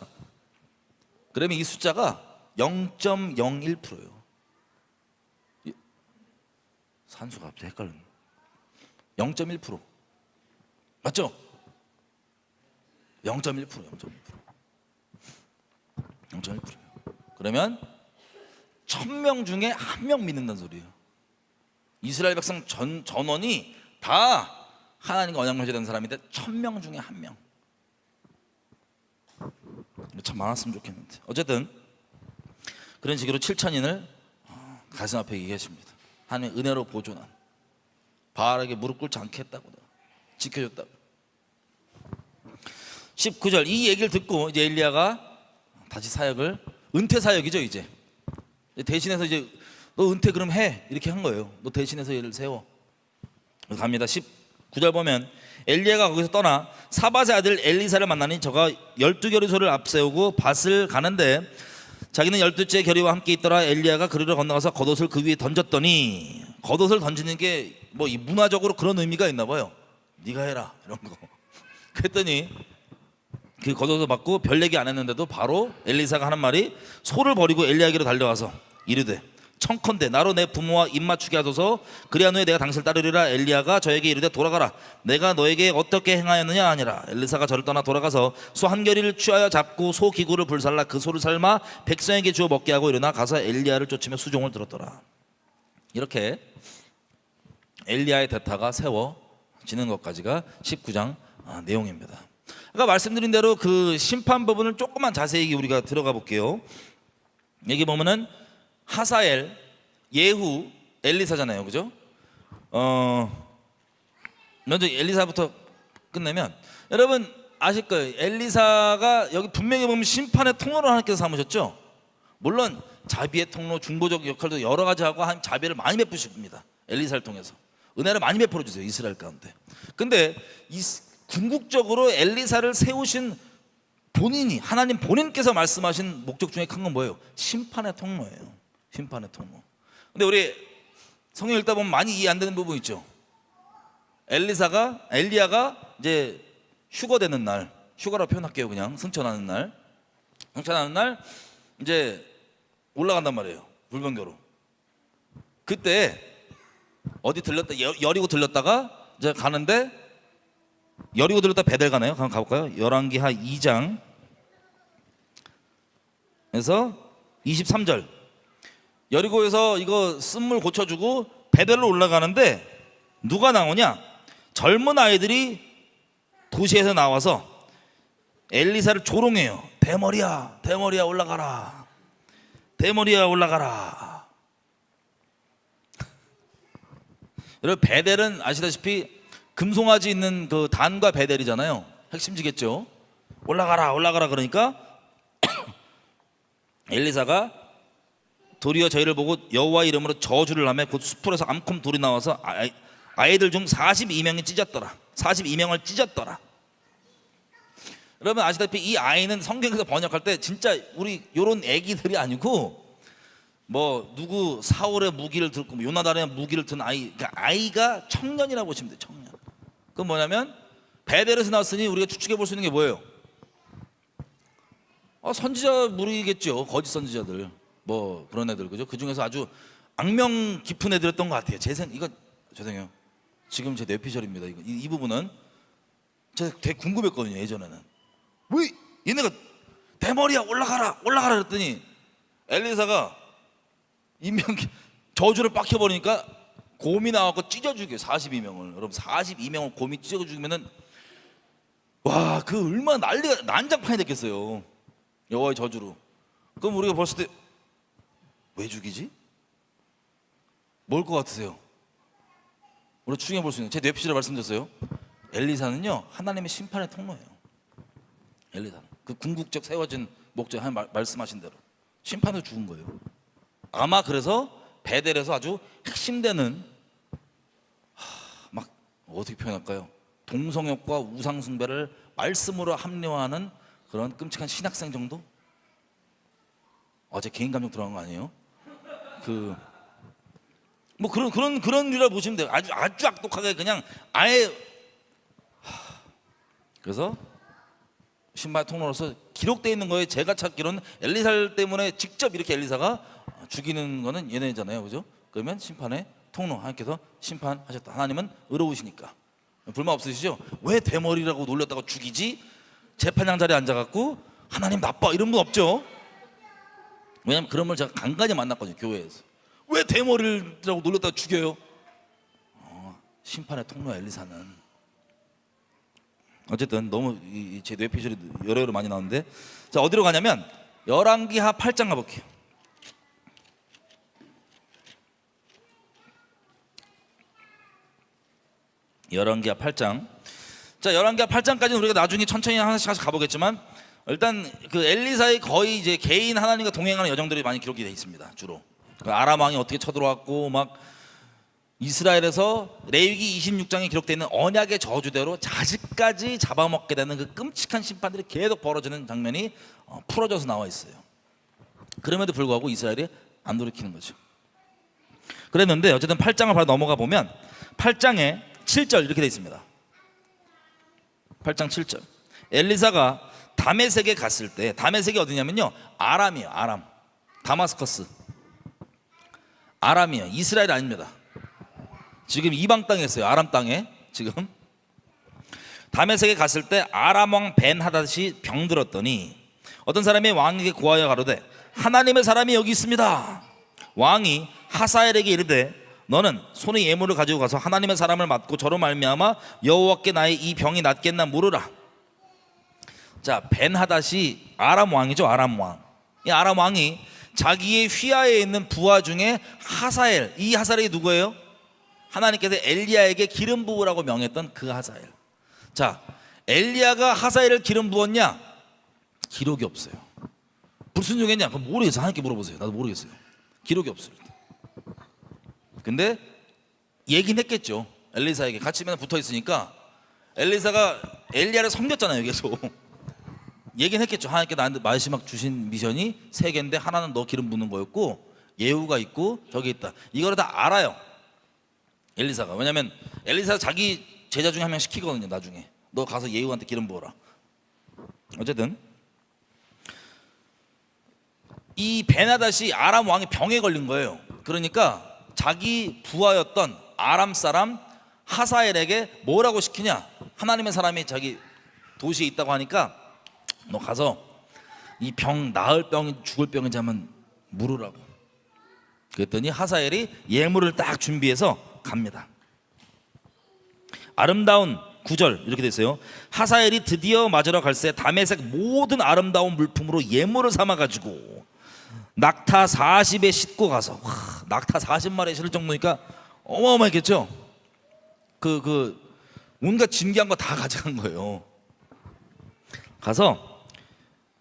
Speaker 1: 그러면 이 숫자가 0.01%예요. 산수가 갑자기 헷갈리네. 0.1%. 맞죠? 0.1%예요. 0.1%예요. 그러면 1000명 중에 1명 믿는다는 소리예요. 이스라엘 백성 전원이 다 하나님과 언약 맺어야 되는 사람인데 1000명 중에 1명. 참 많았으면 좋겠는데. 어쨌든 그런 식으로 7천인을 가슴 앞에 얘기하십니다. 하나님의 은혜로 보존한, 바알에게 무릎 꿇지 않게 했다고, 지켜줬다고. 19절. 이 얘기를 듣고 이제 엘리야가 다시 사역을, 은퇴 사역이죠. 이제 대신해서 이제 너 은퇴 그럼 해 이렇게 한 거예요. 너 대신해서 얘를 세워. 갑니다. 19절 보면 엘리야가 거기서 떠나 사밧의 아들 엘리사를 만나니 저가 12겨리소를 앞세우고 밭을 가는데 자기는 12째 겨리와 함께 있더라. 엘리야가 그리로 건너가서 겉옷을 그 위에 던졌더니, 겉옷을 던지는 게 뭐 문화적으로 그런 의미가 있나 봐요. 네가 해라 이런 거. 그랬더니 그 겉옷을 받고 별 얘기 안 했는데도 바로 엘리사가 하는 말이, 소를 버리고 엘리야에게로 달려와서 이르되 청컨대 나로 내 부모와 입맞추게 하소서. 그리한 후에 내가 당신을 따르리라. 엘리야가 저에게 이르되 돌아가라. 내가 너에게 어떻게 행하였느냐 하니라. 엘리사가 저를 떠나 돌아가서 소 한 겨리를 취하여 잡고 소 기구를 불살라 그 소를 삶아 백성에게 주어 먹게 하고 일어나 가서 엘리야를 쫓으며 수종을 들었더라. 이렇게 엘리야의 대타가 세워지는 것까지가 19장 내용입니다. 아까 말씀드린 대로 그 심판 부분을 조금만 자세히 우리가 들어가 볼게요. 여기 보면은 하사엘, 예후, 엘리사잖아요, 그죠? 먼저 엘리사부터 끝내면 여러분 아실 거예요. 엘리사가 여기 분명히 보면 심판의 통로를 하나님께서 삼으셨죠. 물론 자비의 통로, 중보적 역할도 여러 가지 하고 한 자비를 많이 베푸십니다. 엘리사를 통해서 은혜를 많이 베풀어 주세요, 이스라엘 가운데. 근데 이 궁극적으로 엘리사를 세우신 본인이, 하나님 본인께서 말씀하신 목적 중에 큰 건 뭐예요? 심판의 통로예요. 심판의 통로. 근데 우리 성경 읽다 보면 많이 이해 안 되는 부분 있죠. 엘리야가 이제 휴거되는 날, 휴가라고 표현할게요. 그냥 승천하는 날 이제 올라간단 말이에요, 불병교로. 그때 어디 들렸다, 여리고 들렸다가 이제 가는데, 여리고 들렸다 베델 가나요? 한번 가볼까요? 열왕기하 2장에서 23절. 여리고에서 이거 쓴물 고쳐주고 베델로 올라가는데 누가 나오냐? 젊은 아이들이 도시에서 나와서 엘리사를 조롱해요. 대머리야, 대머리야, 올라가라. 대머리야, 올라가라. 여러분, 베델은 아시다시피 금송아지 있는 그 단과 베델이잖아요. 핵심지겠죠. 올라가라, 올라가라. 그러니까 엘리사가 도리어 저희를 보고 여호와 이름으로 저주를 하며 곧 수풀에서 암컷 돌이 나와서 아이들 중 42명이 찢었더라. 42명을 찢었더라. 여러분 아시다시피 이 아이는 성경에서 번역할 때 진짜 우리 요런 애기들이 아니고 뭐 누구 사울의 무기를 들고 뭐 요나단의 무기를 든 아이, 그러니까 아이가 청년이라고 보시면 돼요. 청년. 그건 뭐냐면 베델에서 나왔으니 우리가 추측해 볼 수 있는 게 뭐예요? 선지자 무리겠죠. 거짓 선지자들 뭐 그런 애들, 그죠? 그 중에서 아주 악명 깊은 애들이었던 것 같아요. 이거 죄송해요. 지금 제 뇌피셜입니다. 이 부분은 제가 되게 궁금했거든요. 예전에는 왜 얘네가 대머리야, 올라가라, 올라가라 그랬더니 엘리사가 저주를 빡혀버리니까 곰이 나와서 찢어주게 42명을. 여러분 42명을 곰이 찢어 죽이면은 와, 그 얼마나 난리가 난장판이 됐겠어요, 여호와의 저주로. 그럼 우리가 봤을 때 왜 죽이지? 뭘 것 같으세요? 우리 추정해 볼 수 있는, 제 뇌피셜에 말씀드렸어요. 엘리사는요 하나님의 심판의 통로예요. 엘리사는 그 궁극적 세워진 목적, 하나님 말씀하신 대로 심판으로 죽은 거예요. 아마 그래서 베델에서 아주 핵심되는 막 어떻게 표현할까요? 동성욕과 우상숭배를 말씀으로 합리화하는 그런 끔찍한 신학생 정도? 제 개인 감정 들어간 거 아니에요? 뭐 그런 류라 보시면 돼요. 아주 악독하게 그냥 아예. 그래서 신발 통로로서 기록되어 있는 거에 제가 찾기로는 엘리사 때문에 직접 이렇게 엘리사가 죽이는 거는 얘네잖아요, 그죠? 그러면 심판의 통로, 하나님께서 심판하셨다. 하나님은 의로우시니까. 불만 없으시죠? 왜 대머리라고 놀렸다고 죽이지? 재판장 자리에 앉아갖고 하나님 나빠 이런 분 없죠? 왜냐면 그런 걸 제가 간간히 만났거든요, 교회에서. 왜 대머리라고 놀렸다고 죽여요? 심판의 통로 엘리사는. 어쨌든 너무 제 뇌피셜이 여러 많이 나오는데, 자 어디로 가냐면 열왕기하 8장 가볼게요. 열왕기하 8장. 자 열왕기하 8장까지는 우리가 나중에 천천히 하나씩 가보겠지만, 일단 그 엘리사의 거의 이제 개인 하나님과 동행하는 여정들이 많이 기록이 되어 있습니다. 주로 그 아람 왕이 어떻게 쳐들어왔고, 막 이스라엘에서 레위기 26장에 기록되어 있는 언약의 저주대로 자식까지 잡아먹게 되는 그 끔찍한 심판들이 계속 벌어지는 장면이 풀어져서 나와 있어요. 그럼에도 불구하고 이스라엘이 안 돌이키는 거죠. 그랬는데 어쨌든 8장을 바로 넘어가 보면 8장에 7절 이렇게 되어 있습니다. 8장 7절. 엘리사가 다메섹에 갔을 때, 다메섹이 어디냐면요 아람이에요. 아람. 다마스커스. 아람이에요. 이스라엘 아닙니다. 지금 이방 땅에 있어요. 아람 땅에. 지금 다메섹에 갔을 때 아람 왕 벤하닷이 병들었더니 어떤 사람이 왕에게 고하여 가로되 하나님의 사람이 여기 있습니다. 왕이 하사엘에게 이르되 너는 손에 예물을 가지고 가서 하나님의 사람을 맞고 저로 말미암아 여호와께 나의 이 병이 낫겠나 물으라. 자, 벤하닷이 아람 왕이죠. 아람 왕. 이 아람 왕이 자기의 휘하에 있는 부하 중에 하사엘, 이 하사엘이 누구예요? 하나님께서 엘리야에게 기름 부으라고 명했던 그 하사엘. 자, 엘리야가 하사엘을 기름 부었냐? 기록이 없어요. 불순종했냐? 그럼 모르겠어요. 하나님께 물어보세요. 나도 모르겠어요. 기록이 없어요. 근데 얘기는 했겠죠. 엘리사에게 같이 맨날 붙어 있으니까 엘리사가 엘리야를 섬겼잖아요. 계속 얘기는 했겠죠. 하나님께 나한테 마지막 주신 미션이 3개인데 하나는 너 기름 부는 거였고 예후가 있고 저기 있다. 이거를 다 알아요, 엘리사가. 왜냐면 엘리사가 자기 제자 중에 한 명 시키거든요. 나중에 너 가서 예후한테 기름 부어라. 어쨌든 이 베나닷이 아람 왕의 병에 걸린 거예요. 그러니까 자기 부하였던 아람 사람 하사엘에게 뭐라고 시키냐? 하나님의 사람이 자기 도시에 있다고 하니까 너 가서 이 병 나을 병인지 죽을 병인지 한번 물으라고. 그랬더니 하사엘이 예물을 딱 준비해서 갑니다. 아름다운 9절 이렇게 됐어요. 하사엘이 드디어 맞으러 갈새 다메섹 모든 아름다운 물품으로 예물을 삼아가지고 낙타 40에 싣고 가서, 낙타 40마리에 실을 정도니까 어마어마했겠죠. 온갖 진귀한 거 다 가져간 거예요. 가서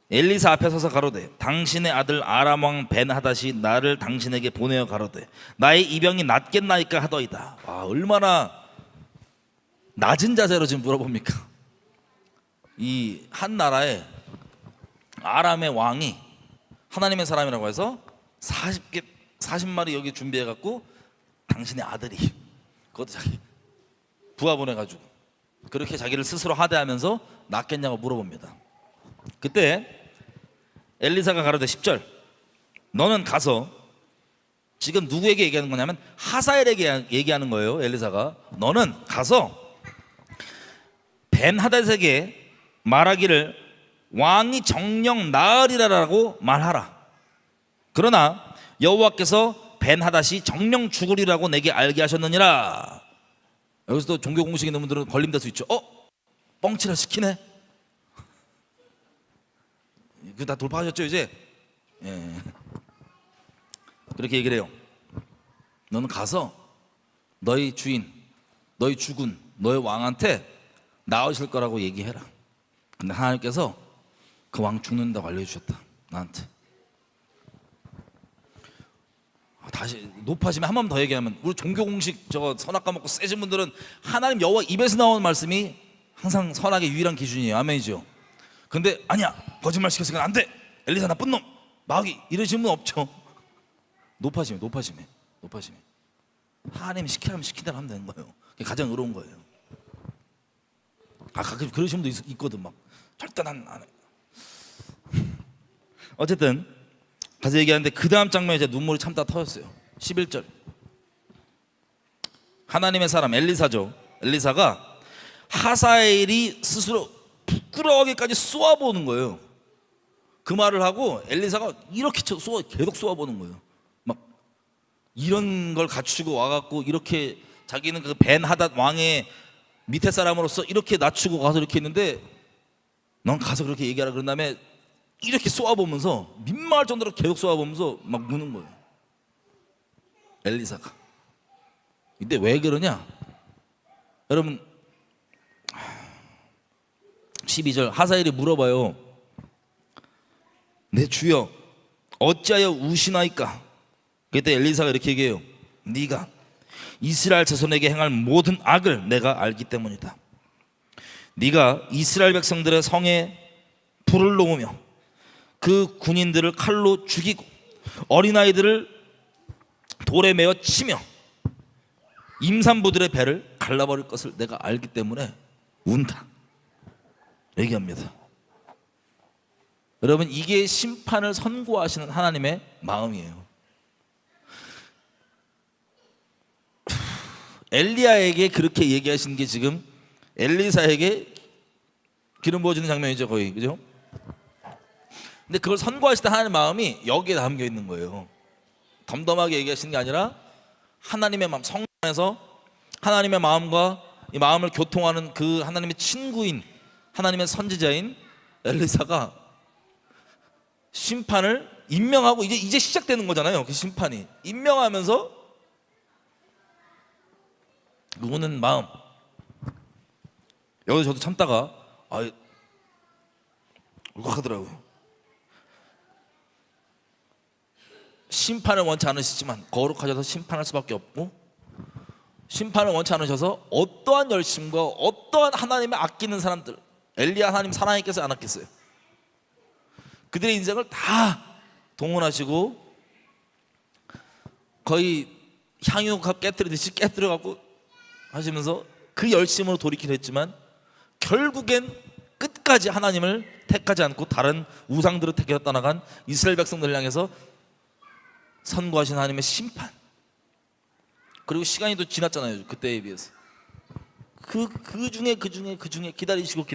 Speaker 1: 엘리사 앞에 서서 가로되 당신의 아들 아람 왕 벤하닷이 나를 당신에게 보내어 가로되 나의 이 병이 낫겠나이까 하더이다. 와, 얼마나 낮은 자세로 지금 물어봅니까? 이 한 나라에 아람의 왕이 하나님의 사람이라고 해서 40마리 여기 준비해 갖고 당신의 아들이, 그것도 자기 부하 보내가지고 그렇게 자기를 스스로 하대하면서 낫겠냐고 물어봅니다. 그때 엘리사가 가로되 10절 너는 가서, 지금 누구에게 얘기하는 거냐면 하사엘에게 얘기하는 거예요. 엘리사가 너는 가서 벤하닷에게 말하기를 왕이 정령 나으리라라고 말하라. 그러나 여호와께서 벤하닷이 정령 죽으리라고 내게 알게 하셨느니라. 여기서도 종교 공식 있는 분들은 걸림될 수 있죠. 뻥치라 시키네. 그 다 돌파하셨죠 이제? 예. 그렇게 얘기를 해요. 너는 가서 너희 주인, 너희 주군, 너희 왕한테 나으실 거라고 얘기해라. 근데 하나님께서 그 왕 죽는다고 알려주셨다 나한테. 다시 높아지면 한 번 더 얘기하면, 우리 종교 공식 저거 선악 까먹고 세신 분들은 하나님 여호와 입에서 나오는 말씀이 항상 선악의 유일한 기준이에요. 아멘이죠. 근데 아니야, 거짓말 시켰으니까 안 돼, 엘리사 나쁜 놈, 마귀, 이러시는 분 없죠. 높아지면 하나님이 시키라면 시키대로 하면 되는 거예요. 그게 가장 의로운 거예요. 가끔 그러시는 분도 있거든. 막 절대 난 안 해. 어쨌든 가서 얘기하는데 그 다음 장면에 이제 눈물이 참다 터졌어요. 11절 하나님의 사람 엘리사죠. 엘리사가 하사엘이 스스로 부끄러워하기까지 쏘아보는 거예요. 그 말을 하고 엘리사가 이렇게 계속 쏘아보는 거예요. 막 이런 걸 갖추고 와갖고 이렇게 자기는 그 벤하닷 왕의 밑에 사람으로서 이렇게 낮추고 가서 이렇게 했는데, 넌 가서 그렇게 얘기하라 그런 다음에 이렇게 쏘아보면서 민망할 정도로 계속 쏘아보면서 막 우는 거예요, 엘리사가. 근데 왜 그러냐? 여러분 12절 하사엘이 물어봐요. 내 주여 어찌하여 우시나이까? 그때 엘리사가 이렇게 얘기해요. 네가 이스라엘 자손에게 행할 모든 악을 내가 알기 때문이다. 네가 이스라엘 백성들의 성에 불을 놓으며 그 군인들을 칼로 죽이고 어린아이들을 돌에 매어 치며 임산부들의 배를 갈라버릴 것을 내가 알기 때문에 운다 얘기합니다. 여러분, 이게 심판을 선고하시는 하나님의 마음이에요. 엘리야에게 그렇게 얘기하신 게 지금 엘리사에게 기름 부어주는 장면이죠, 거의. 그죠? 근데 그걸 선고하실 때 하나님의 마음이 여기에 담겨 있는 거예요. 덤덤하게 얘기하시는 게 아니라 하나님의 마음, 성령에서 하나님의 마음과 이 마음을 교통하는 그 하나님의 친구인, 하나님의 선지자인 엘리사가 심판을 임명하고 이제 시작되는 거잖아요. 그 심판이 임명하면서 누구는 마음 여기서 저도 참다가 울컥하더라고요. 심판을 원치 않으시지만 거룩하셔서 심판할 수밖에 없고, 심판을 원치 않으셔서 어떠한 열심과 어떠한 하나님을 아끼는 사람들, 엘리야 하나님 사랑했겠어요, 안 아꼈어요? 그들의 인생을 다 동원하시고 거의 향유가 깨뜨리듯이 깨뜨려갖고 하시면서 그 열심으로 돌이키려 했지만 결국엔 끝까지 하나님을 택하지 않고 다른 우상들을 택해서 떠나간 이스라엘 백성들을 향해서 선고하신 하나님의 심판, 그리고 시간이 또 지났잖아요. 그때에 비해서 그 중에 기다리시고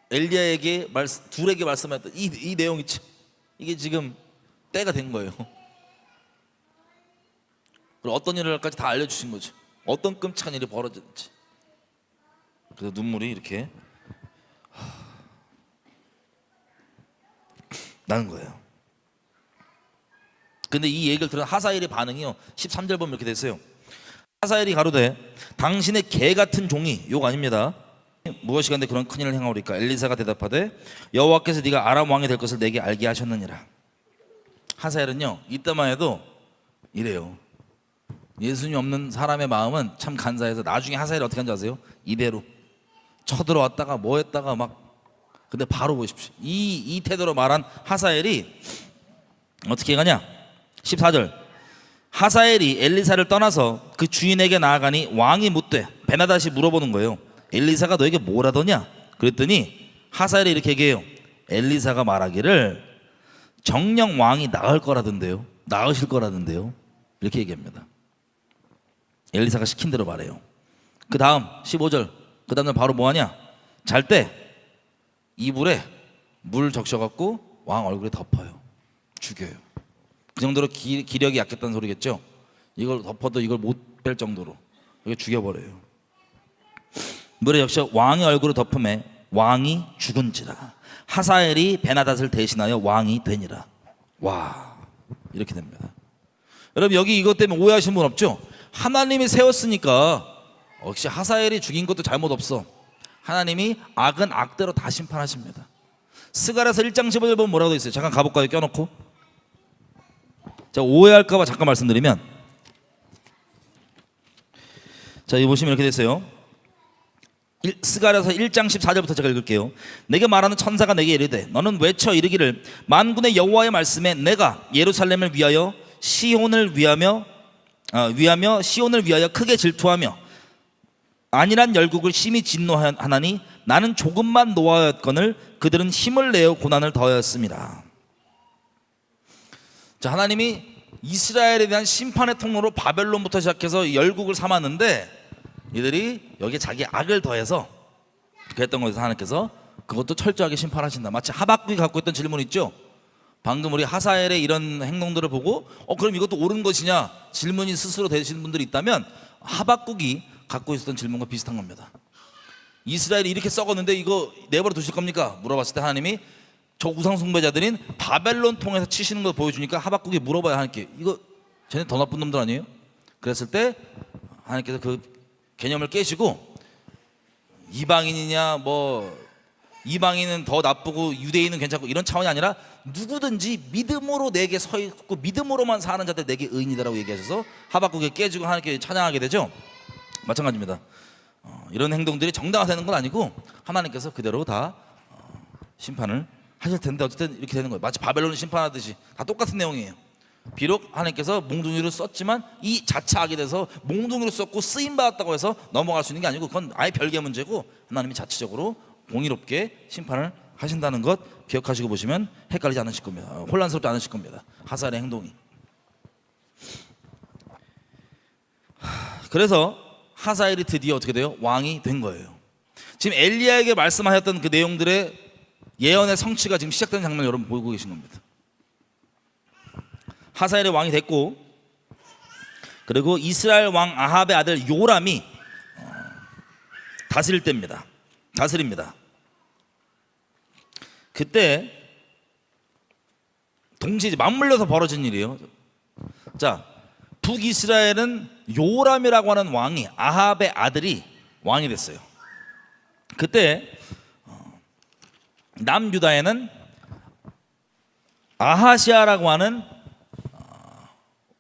Speaker 1: 엘리야에게 둘에게 말씀했던 이 내용이 이게 지금 때가 된 거예요. 그리고 어떤 일을 할까지 다 알려주신 거죠. 어떤 끔찍한 일이 벌어졌는지. 그래서 눈물이 이렇게 나는 거예요. 근데 이 얘기를 들은 하사엘의 반응이요, 13절 보면 이렇게 됐어요. 하사엘이 가로되 당신의 개 같은 종이, 욕 아닙니다, 무엇이간데 그런 큰일을 행하오리까? 엘리사가 대답하되 여호와께서 네가 아람 왕이 될 것을 내게 알게 하셨느니라. 하사엘은요 이때만 해도 이래요. 예수님 없는 사람의 마음은 참 간사해서 나중에 하사엘이 어떻게 한지 아세요? 이대로 쳐들어왔다가 뭐 했다가 막, 근데 바로 보십시오. 이 태도로 말한 하사엘이 어떻게 가냐? 14절, 하사엘이 엘리사를 떠나서 그 주인에게 나아가니 왕이 묻되, 베나닷이 물어보는 거예요. 엘리사가 너에게 뭐라더냐? 그랬더니 하사엘이 이렇게 얘기해요. 엘리사가 말하기를 정녕 왕이 나으실 거라던데요. 이렇게 얘기합니다. 엘리사가 시킨 대로 말해요. 그 다음 15절, 그 다음날 바로 뭐하냐? 잘 때 이불에 물 적셔갖고 왕 얼굴에 덮어요. 죽여요. 그 정도로 기력이 약했다는 소리겠죠. 이걸 덮어도 이걸 못 뺄 정도로 이걸 죽여버려요. 물에 적셔 왕의 얼굴을 덮음에 왕이 죽은지라. 하사엘이 베나닷을 대신하여 왕이 되니라. 와, 이렇게 됩니다. 여러분 여기 이것 때문에 오해하시는 분 없죠? 하나님이 세웠으니까 역시 하사엘이 죽인 것도 잘못 없어. 하나님이 악은 악대로 다 심판하십니다. 스가랴서 1장 15절 보면 뭐라고 돼 있어요? 잠깐 가볼까요? 껴놓고. 자, 오해할까봐 잠깐 말씀드리면, 자, 여기 보시면 이렇게 돼 있어요. 스가랴서 1장 14절부터 제가 읽을게요. 내게 말하는 천사가 내게 이르되 너는 외쳐 이르기를 만군의 여호와의 말씀에 내가 예루살렘을 위하여 시온을 위하여 크게 질투하며 안일한 열국을 심히 진노하나니 나는 조금만 노하였거늘 그들은 힘을 내어 고난을 더하였습니다. 자, 하나님이 이스라엘에 대한 심판의 통로로 바벨론부터 시작해서 열국을 삼았는데 이들이 여기에 자기 악을 더해서 그랬던 것에서 하나님께서 그것도 철저하게 심판하신다. 마치 하박국이 갖고 있던 질문 있죠. 방금 우리 하사엘의 이런 행동들을 보고 그럼 이것도 옳은 것이냐 질문이 스스로 되시는 분들이 있다면 하박국이 갖고 있었던 질문과 비슷한 겁니다. 이스라엘이 이렇게 썩었는데 이거 내버려 두실 겁니까? 물어봤을 때 하나님이 저 우상 숭배자들인 바벨론 통해서 치시는 걸 보여주니까 하박국이 물어봐야 하나님께 이거 쟤네 더 나쁜 놈들 아니에요? 그랬을 때 하나님께서 그 개념을 깨시고 이방인이냐 뭐 이방인은 더 나쁘고 유대인은 괜찮고 이런 차원이 아니라 누구든지 믿음으로 내게 서 있고 믿음으로만 사는 자들 내게 의인이다라고 얘기하셔서 하박국에 깨지고 하나님께 찬양하게 되죠. 마찬가지입니다. 이런 행동들이 정당화되는 건 아니고 하나님께서 그대로 다 심판을 하실 텐데 어쨌든 이렇게 되는 거예요. 마치 바벨론을 심판하듯이 다 똑같은 내용이에요. 비록 하나님께서 몽둥이로 썼지만 이 자체 악이 돼서 몽둥이로 썼고 쓰임받았다고 해서 넘어갈 수 있는 게 아니고 그건 아예 별개의 문제고 하나님이 자체적으로 공의롭게 심판을 하신다는 것 기억하시고 보시면 헷갈리지 않으실 겁니다. 혼란스럽지 않으실 겁니다. 하사엘의 행동이. 그래서 하사엘이 드디어 어떻게 돼요? 왕이 된 거예요. 지금 엘리야에게 말씀하셨던 그 내용들의 예언의 성취가 지금 시작되는 장면을 여러분 보고 계신 겁니다. 하사엘의 왕이 됐고, 그리고 이스라엘 왕 아합의 아들 요람이 다스릴 때입니다. 다스립니다. 그때 동시에 맞물려서 벌어진 일이에요. 자, 북이스라엘은 요람이라고 하는 왕이, 아합의 아들이 왕이 됐어요. 그때 남유다에는 아하시아라고 하는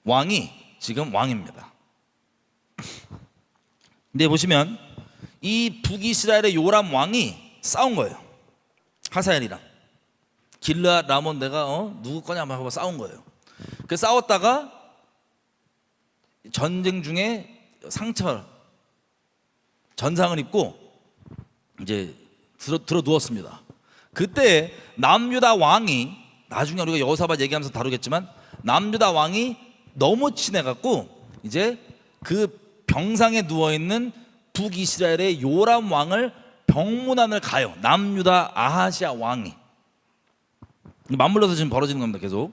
Speaker 1: 왕이 지금 왕입니다. 근데 보시면 이 북이스라엘의 요람 왕이 싸운 거예요. 하사엘이랑. 길르앗 라몬 내가 누구 거냐 하고 싸운 거예요. 그 싸웠다가 전쟁 중에 전상을 입고 이제 들어 누웠습니다. 그때 남유다 왕이, 나중에 우리가 여호사밧 얘기하면서 다루겠지만, 남유다 왕이 너무 친해갖고 이제 그 병상에 누워있는 북이스라엘의 요람 왕을 병문안을 가요. 남유다 아하시아 왕이. 맞물려서 지금 벌어지는 겁니다. 계속.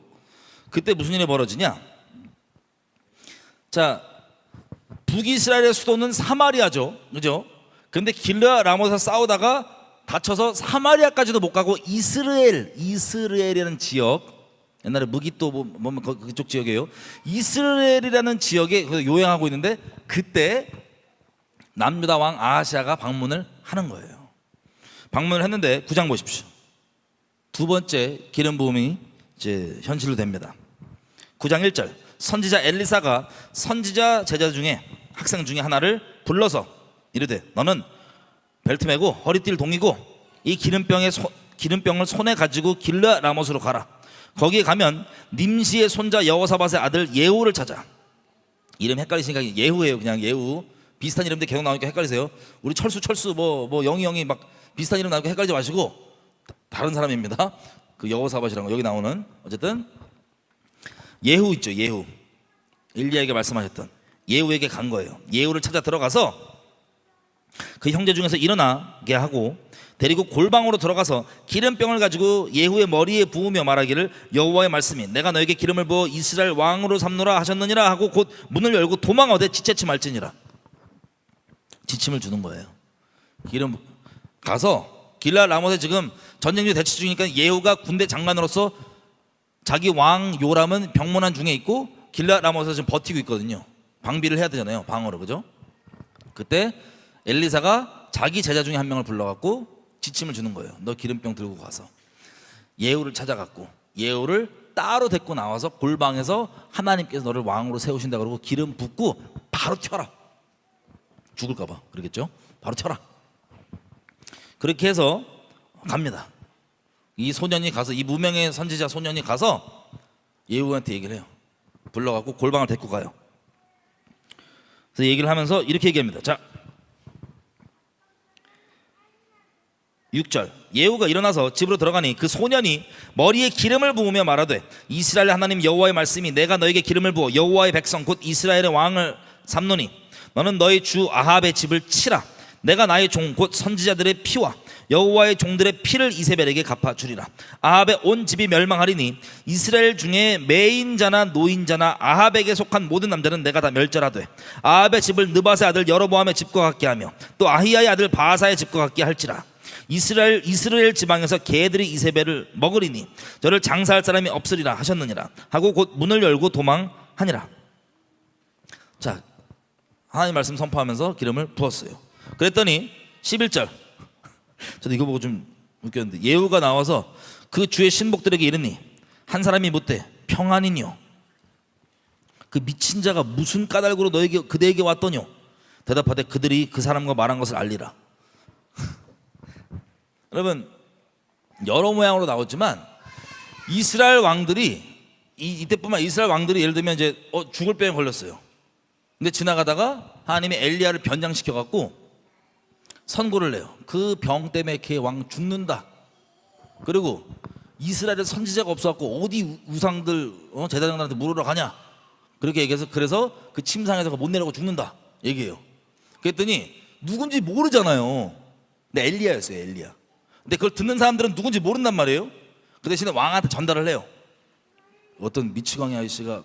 Speaker 1: 그때 무슨 일이 벌어지냐? 자, 북이스라엘의 수도는 사마리아죠, 그죠? 근데 길르앗 라모스에서 싸우다가 다쳐서 사마리아까지도 못 가고 이스라엘이라는 지역, 옛날에 무기또 뭐 그쪽 지역이에요. 이스라엘이라는 지역에 요행하고 있는데, 그때 남유다 왕 아하시아가 방문을 하는 거예요. 방문을 했는데 9장 보십시오. 두 번째 기름 부음이 이제 현실로 됩니다. 9장 1절. 선지자 엘리사가 선지자 제자 중에, 학생 중에 하나를 불러서 이르되, 너는 벨트 매고 허리띠를 동이고 이 기름병을 손에 가지고 길르앗 라못으로 가라. 거기에 가면 님시의 손자 여호사밧의 아들 예후를 찾아. 이름 헷갈리시니까 예후예요. 그냥 예후. 비슷한 이름들 계속 나오니까 헷갈리세요. 우리 철수 뭐 영이 막 비슷한 이름 나오니까 헷갈리지 마시고, 다른 사람입니다. 그 여호사밧이라는 거 여기 나오는, 어쨌든 예후 있죠. 예후, 엘리야에게 말씀하셨던 예후에게 간 거예요. 예후를 찾아 들어가서 그 형제 중에서 일어나게 하고 데리고 골방으로 들어가서 기름병을 가지고 예후의 머리에 부으며 말하기를, 여호와의 말씀이 내가 너에게 기름을 부어 이스라엘 왕으로 삼노라 하셨느니라 하고 곧 문을 열고 도망하되 지체치 말지니라. 지침을 주는 거예요. 기름 가서 길르앗 라못에 지금 전쟁 중에 대치 중이니까 예후가 군대 장관으로서 자기 왕 요람은 병문안 중에 있고 길르앗 라못에서 지금 버티고 있거든요. 방비를 해야 되잖아요, 방어로, 그죠? 그때 엘리사가 자기 제자 중에 한 명을 불러갖고 지침을 주는 거예요. 너 기름병 들고 가서 예후를 찾아갔고, 예후를 따로 데리고 나와서 골방에서 하나님께서 너를 왕으로 세우신다 그러고 기름 붓고 바로 튀어라. 죽을까봐 그러겠죠. 바로 튀어라. 그렇게 해서 갑니다. 이 소년이 가서, 이 무명의 선지자 소년이 가서 예후한테 얘기를 해요. 불러갖고 골방을 데리고 가요. 그래서 얘기를 하면서 이렇게 얘기합니다. 자, 6절. 예후가 일어나서 집으로 들어가니 그 소년이 머리에 기름을 부으며 말하되, 이스라엘 하나님 여호와의 말씀이 내가 너에게 기름을 부어 여호와의 백성 곧 이스라엘의 왕을 삼노니 너는 너희 주 아합의 집을 치라. 내가 나의 종 곧 선지자들의 피와 여호와의 종들의 피를 이세벨에게 갚아주리라. 아합의 온 집이 멸망하리니 이스라엘 중에 매인자나 노인자나 아합에게 속한 모든 남자는 내가 다 멸절하되, 아합의 집을 느밧의 아들 여로보암의 집과 같게 하며 또 아히야의 아들 바하사의 집과 같게 할지라. 이스라엘 지방에서 개들이 이세벨을 먹으리니 저를 장사할 사람이 없으리라 하셨느니라 하고 곧 문을 열고 도망하니라. 자, 하나님 말씀 선포하면서 기름을 부었어요. 그랬더니 11절, 저도 이거 보고 좀 웃겼는데, 예후가 나와서 그 주의 신복들에게 이르니 한 사람이 묻되 평안이뇨, 그 미친 자가 무슨 까닭으로 그대에게 왔더뇨. 대답하되 그들이 그 사람과 말한 것을 알리라. 여러분, 여러 모양으로 나왔지만 이스라엘 왕들이 이때뿐만 이스라엘 왕들이 예를 들면 이제 죽을 병에 걸렸어요. 근데 지나가다가 하나님이 엘리야를 변장시켜 갖고 선고를 내요. 그 병 때문에 걔 왕 죽는다. 그리고 이스라엘에 선지자가 없어갖고 어디 우상들 제사장들한테 물으러 가냐, 그렇게 얘기해서, 그래서 그 침상에서 못 내려고 죽는다 얘기해요. 그랬더니 누군지 모르잖아요. 근데 엘리야였어요, 엘리야. 근데 그걸 듣는 사람들은 누군지 모른단 말이에요. 그 대신에 왕한테 전달을 해요. 어떤 미치광이 아저씨가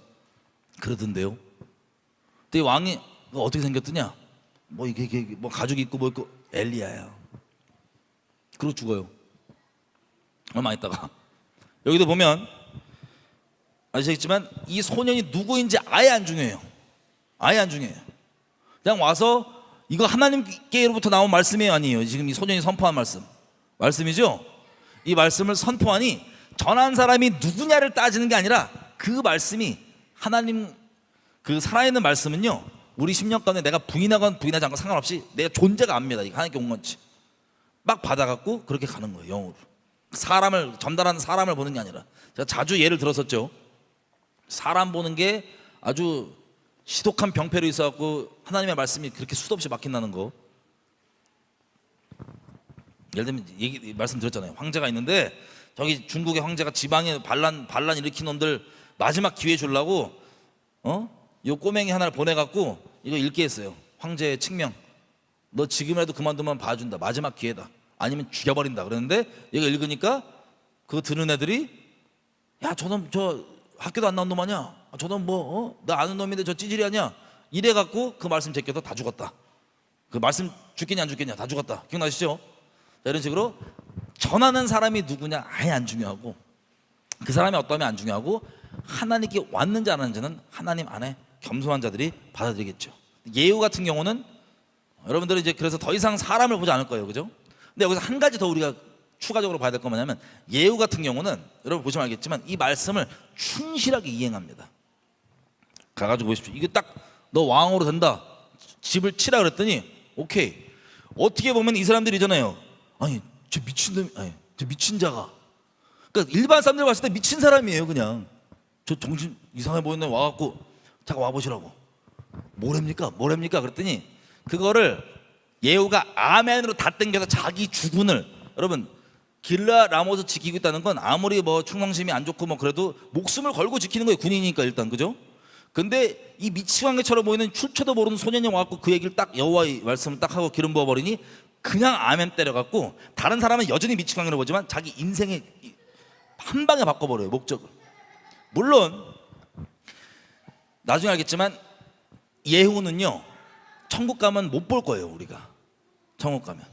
Speaker 1: 그러던데요. 근데 왕이 어떻게 생겼더냐, 뭐 이게 뭐 가죽이 있고 뭐 있고, 엘리야야. 그리고 죽어요. 얼마 있다가. 여기도 보면 아시겠지만 이 소년이 누구인지 아예 안 중요해요. 아예 안 중요해요. 그냥 와서 이거 하나님께로부터 나온 말씀이 아니에요. 지금 이 소년이 선포한 말씀이죠. 이 말씀을 선포하니 전한 사람이 누구냐를 따지는 게 아니라 그 말씀이 하나님, 그 살아있는 말씀은요, 우리 10년 가운데 내가 부인하건 부인하지 않건 상관없이 내가 존재가 압니다. 이거 하나님께 온 건지 막 받아갖고 그렇게 가는 거예요. 영으로 사람을 전달하는 사람을 보는 게 아니라, 제가 자주 예를 들었었죠. 사람 보는 게 아주 시독한 병폐로 있어갖고 하나님의 말씀이 그렇게 수도 없이 막힌다는 거. 예를 들면 말씀드렸잖아요. 황제가 있는데 저기 중국의 황제가 지방에 반란 일으킨 놈들 마지막 기회 주려고 요 꼬맹이 하나를 보내갖고 이거 읽게 했어요. 황제의 칙명. 너 지금이라도 그만두면 봐준다. 마지막 기회다. 아니면 죽여버린다. 그랬는데 얘가 읽으니까 그거 들은 애들이, 야 저놈 저 학교도 안 나온 놈 아니야? 저놈 나 아는 놈인데 저 찌질이 아니야? 이래갖고 그 말씀 제껴서 다 죽었다. 그 말씀 죽겠냐 안 죽겠냐 다 죽었다. 기억나시죠? 자, 이런 식으로 전하는 사람이 누구냐 아예 안 중요하고, 그 사람이 어떠면 안 중요하고, 하나님께 왔는지 안 왔는지는 하나님 안에 겸손한 자들이 받아들이겠죠. 예후 같은 경우는 여러분들은 이제 그래서 더 이상 사람을 보지 않을 거예요, 그죠? 근데 여기서 한 가지 더 우리가 추가적으로 봐야 될 건 뭐냐면, 예후 같은 경우는 여러분 보시면 알겠지만 이 말씀을 충실하게 이행합니다. 가가지고 보십시오. 이게 딱 너 왕으로 된다, 집을 치라 그랬더니 오케이. 어떻게 보면 이 사람들이잖아요. 아니 저 미친놈, 아니 저 미친 자가, 그러니까 일반 사람들 봤을 때 미친 사람이에요. 그냥 저 정신 이상해 보이는 와갖고 잠깐 와보시라고. 뭐랍니까 그랬더니 그거를 예후가 아멘으로 다 땡겨서 자기 주군을, 여러분 길라 라모스 지키고 있다는 건 아무리 뭐 충성심이 안 좋고 뭐 그래도 목숨을 걸고 지키는 거예요. 군인이니까 일단, 그죠? 근데 이 미치광개처럼 보이는 출처도 모르는 소년이 와갖고 그 얘기를 딱 여호와의 말씀을 딱 하고 기름 부어버리니 그냥 아멘 때려갖고 다른 사람은 여전히 미치광개로 보지만 자기 인생의 한 방에 바꿔버려요, 목적을. 물론 나중에 알겠지만 예후는요 천국 가면 못 볼 거예요. 우리가 천국 가면.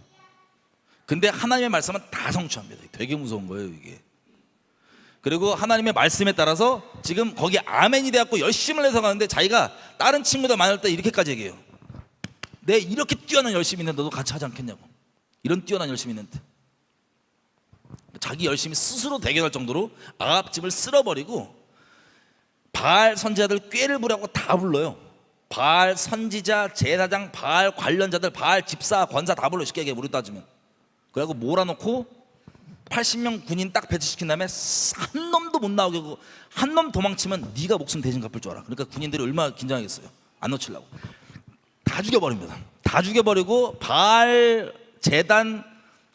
Speaker 1: 근데 하나님의 말씀은 다 성취합니다. 되게 무서운 거예요 이게. 그리고 하나님의 말씀에 따라서 지금 거기 아멘이 돼갖고 열심을 해서 가는데, 자기가 다른 친구들 만날 때 이렇게까지 얘기해요. 내 이렇게 뛰어난 열심이 있는데 너도 같이 하지 않겠냐고. 이런 뛰어난 열심이 있는데. 자기 열심히 스스로 대견할 정도로 아합 집을 쓸어버리고 바알 선지자들 꾀를 부려고 다 불러요. 바알 선지자, 제사장, 바알 관련자들, 바알 집사, 권사 다 불러. 쉽게 얘기해 우리 따지면. 그래갖고 몰아놓고 80명 군인 딱 배치시킨 다음에 한 놈도 못 나오게 하고, 한 놈 도망치면 네가 목숨 대신 갚을 줄 알아. 그러니까 군인들이 얼마나 긴장하겠어요. 안 놓치려고. 다 죽여버립니다. 다 죽여버리고 바알 제단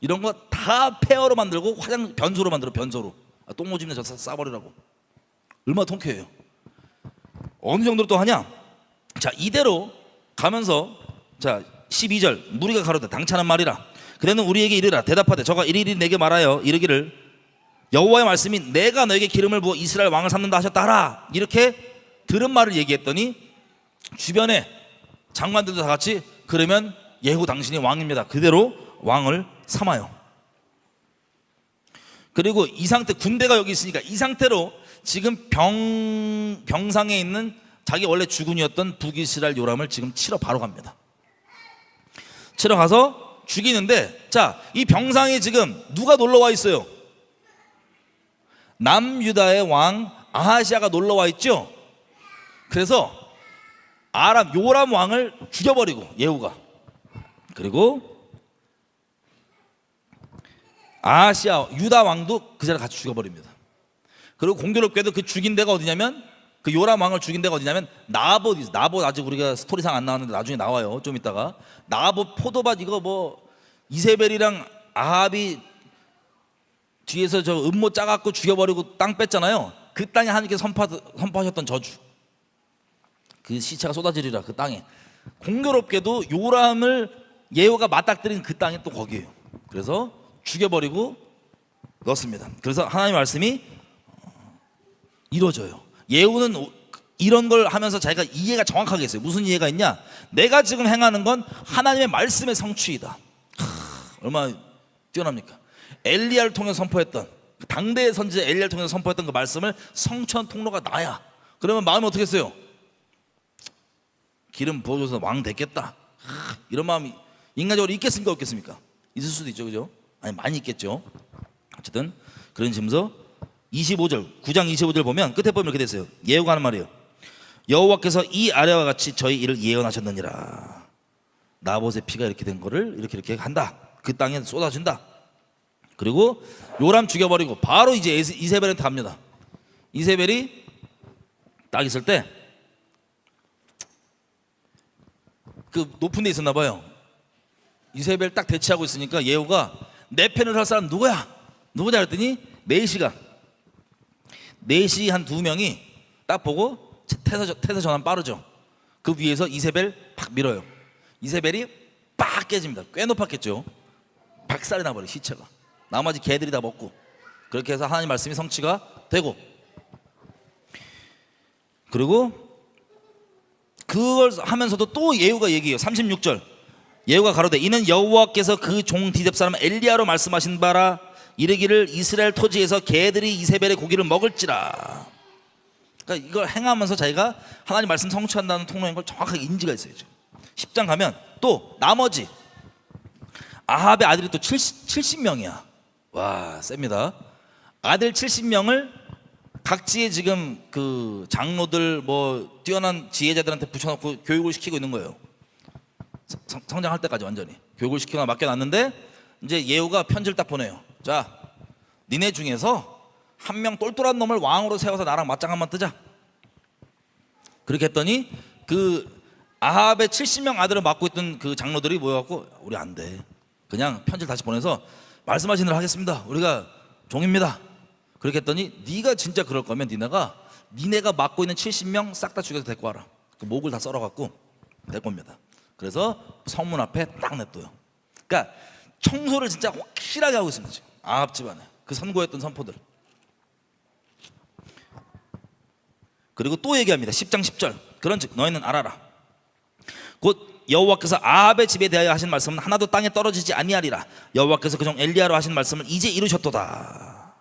Speaker 1: 이런 거 다 폐허로 만들고 변소로 만들어. 변소로. 똥오줌에 저 싸버리라고. 얼마나 통쾌해요. 어느 정도로 또 하냐? 자, 이대로 가면서 자 12절 무리가 가로되 당찬한 말이라. 그대는 우리에게 이르라. 대답하되 저가 이리이리 내게 말하여 이르기를 여호와의 말씀이 내가 너에게 기름을 부어 이스라엘 왕을 삼는다 하셨다 하라. 이렇게 들은 말을 얘기했더니 주변에 장관들도 다 같이 그러면 예후 당신이 왕입니다. 그대로 왕을 삼아요. 그리고 이 상태, 군대가 여기 있으니까 이 상태로 지금 병상에 있는 자기 원래 주군이었던 북이스라엘 요람을 지금 치러 바로 갑니다. 치러 가서 죽이는데, 자, 이 병상에 지금 누가 놀러 와 있어요? 남유다의 왕 아하시아가 놀러 와 있죠. 그래서 요람 왕을 죽여버리고 예후가, 그리고 아하시아 유다 왕도 그 자리에 같이 죽여버립니다. 그리고 공교롭게도 그 죽인 데가 어디냐면, 그 요람 왕을 죽인 데가 어디냐면 나봇 아직 우리가 스토리상 안 나왔는데 나중에 나와요. 좀 있다가 나봇 포도밭, 이거 뭐 이세벨이랑 아합이 뒤에서 저 음모 짜갖고 죽여버리고 땅 뺐잖아요. 그 땅에 하나님께서 선포하셨던 저주, 그 시체가 쏟아지리라. 그 땅에 공교롭게도 요람을 예후가 맞닥뜨린 그 땅이 또 거기에요. 그래서 죽여버리고 넣습니다. 그래서 하나님의 말씀이 이루어져요. 예후는 이런 걸 하면서 자기가 이해가 정확하게 했어요. 무슨 이해가 있냐? 내가 지금 행하는 건 하나님의 말씀의 성취이다. 얼마나 뛰어납니까? 엘리야를 통해 선포했던, 당대의 선지자 엘리야를 통해서 선포했던 그 말씀을 성취한 통로가 나야. 그러면 마음이 어떻게 했어요? 기름 부어줘서 왕 됐겠다, 이런 마음이 인간적으로 있겠습니까 없겠습니까? 있을 수도 있죠, 그죠? 아니, 많이 있겠죠. 어쨌든 그런 지면서 25절, 9장 25절 보면 끝에 보면 이렇게 됐어요. 예후가 하는 말이에요. 여호와께서 이 아래와 같이 저희 일을 예언하셨느니라. 나봇의 피가 이렇게 된 거를 이렇게 한다. 그 땅에 쏟아진다. 그리고 요람 죽여버리고 바로 이제 이세벨한테 갑니다. 이세벨이 딱 있을 때 그 높은 데 있었나 봐요. 이세벨 딱 대치하고 있으니까 예후가 내 편을 할 사람 누구야? 누구냐 그랬더니 네시가, 네시 한 2명이 딱 보고 태세 전환 빠르죠. 그 위에서 이세벨 팍 밀어요. 이세벨이 빡 깨집니다. 꽤 높았겠죠. 박살이 나버려, 시체가. 나머지 개들이 다 먹고. 그렇게 해서 하나님 말씀이 성취가 되고, 그리고 그걸 하면서도 또 예후가 얘기해요. 36절 예후가 가로되 이는 여호와께서 그 종 디뎁 사람 엘리야로 말씀하신 바라. 이르기를 이스라엘 토지에서 개들이 이세벨의 고기를 먹을지라. 그러니까 이걸 행하면서 자기가 하나님 말씀 성취한다는 통로인 걸 정확하게 인지가 있어야죠. 10장 가면 또 나머지 아합의 아들이 또 70명이야 와, 셉니다. 아들 70명을 각지에 지금 그 장로들 뭐 뛰어난 지혜자들한테 붙여놓고 교육을 시키고 있는 거예요. 성장할 때까지 완전히 교육을 시키거나 맡겨놨는데, 이제 예후가 편지를 딱 보내요. 자, 니네 중에서 한 명 똘똘한 놈을 왕으로 세워서 나랑 맞짱 한번 뜨자. 그렇게 했더니 그 아합의 70명 아들을 맡고 있던 그 장로들이 모여갖고 우리 안 돼, 그냥 편지를 다시 보내서 말씀하신 대로 하겠습니다, 우리가 종입니다. 그렇게 했더니 네가 진짜 그럴 거면 니네가 맡고 있는 70명 싹 다 죽여서 데리고 와라. 그 목을 다 썰어갖고 데리고 옵니다. 그래서 성문 앞에 딱 냅둬요. 그러니까 청소를 진짜 확실하게 하고 있습니다, 지금 아합 집안에 그 선고했던 선포들. 그리고 또 얘기합니다. 10장 10절 그런즉 너희는 알아라. 곧 여호와께서 아합의 집에 대하여 하신 말씀은 하나도 땅에 떨어지지 아니하리라. 여호와께서 그 종 엘리야로 하신 말씀을 이제 이루셨도다.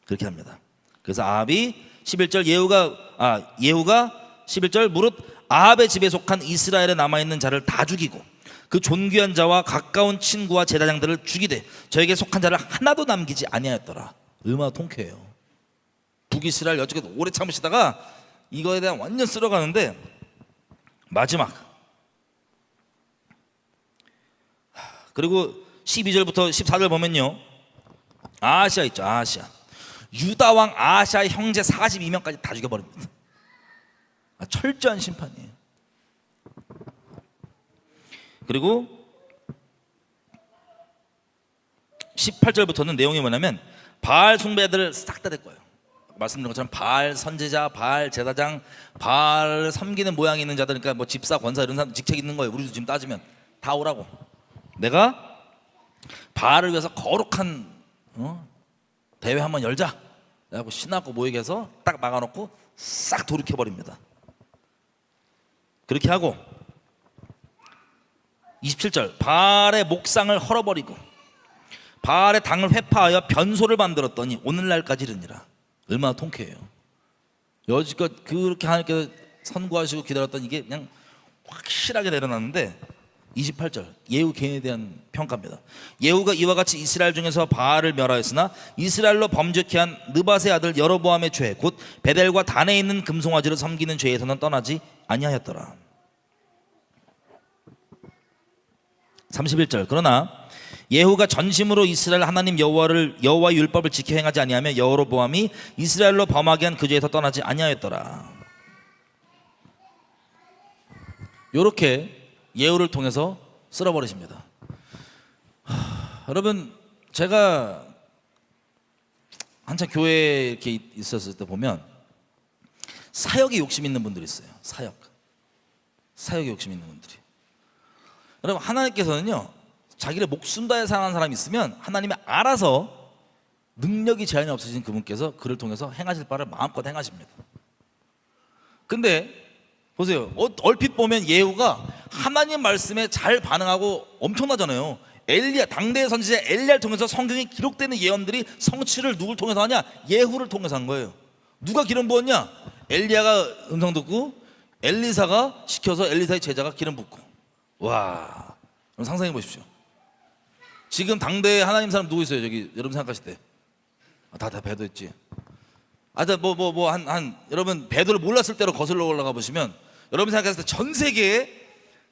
Speaker 1: 그렇게 합니다. 그래서 아합이 11절 예후가 11절 무릇 아합의 집에 속한 이스라엘에 남아있는 자를 다 죽이고 그 존귀한 자와 가까운 친구와 제사장들을 죽이되 저에게 속한 자를 하나도 남기지 아니하였더라. 얼마나 통쾌해요. 북이스라엘 여쪽에 오래 참으시다가 이거에 대한 완전 쓸어가는데, 마지막 그리고 12절부터 14절 보면요, 아하시아 있죠. 아하시아 유다 왕 아하시아의 형제 42명까지 다 죽여버립니다. 철저한 심판이에요. 그리고 18절부터는 내용이 뭐냐면 바알 숭배들을 싹 다 될 거예요. 말씀드린 것처럼 바알 선지자, 바알 제사장, 바알 섬기는 모양이 있는 자들, 그러니까 뭐 집사, 권사 이런 사람 직책 있는 거예요. 우리도 지금 따지면 다 오라고. 내가 바알을 위해서 거룩한 대회 한번 열자. 그래갖고 신하고 모이게 해서 딱 막아놓고 싹 돌이켜버립니다. 그렇게 하고 27절 바알의 목상을 헐어버리고 바알의 당을 회파하여 변소를 만들었더니 오늘날까지 이르니라. 얼마나 통쾌해요. 여지껏 그렇게 하나님께서 선고하시고 기다렸던 이게 그냥 확실하게 내려놨는데, 28절 예후 개인에 대한 평가입니다. 예후가 이와 같이 이스라엘 중에서 바알을 멸하였으나 이스라엘로 범죄케 한 느밧의 아들 여로보암의 죄 곧 베델과 단에 있는 금송아지를 섬기는 죄에서는 떠나지 아니하였더라. 31절 그러나 예후가 전심으로 이스라엘 하나님 여호와의 율법을 지켜 행하지 아니하며 여로보암이 이스라엘로 범하게 한 그 죄에서 떠나지 아니하였더라. 요렇게 예후를 통해서 쓸어버리십니다. 여러분, 제가 한참 교회에 이렇게 있었을 때 보면 사역에 욕심 있는 분들이 있어요. 사역에 욕심 있는 분들이. 여러분, 하나님께서는요 자기를 목숨 다해 사랑하는 사람이 있으면 하나님이 알아서 능력이 제한이 없으신 그분께서 그를 통해서 행하실 바를 마음껏 행하십니다. 근데 보세요, 얼핏 보면 예후가 하나님 말씀에 잘 반응하고 엄청나잖아요. 엘리야, 당대의 선지자 엘리야를 통해서 성경에 기록되는 예언들이 성취를 누굴 통해서 하냐? 예후를 통해서 한 거예요. 누가 기름 부었냐? 엘리야가 음성 듣고 엘리사가 시켜서 엘리사의 제자가 기름 붓고. 와, 여러분 상상해 보십시오. 지금 당대에 하나님 사람 누구 있어요? 저기 여러분 생각하실 때 다 배도했지. 여러분 배도를 몰랐을 때로 거슬러 올라가 보시면 여러분 생각했을 때 전 세계에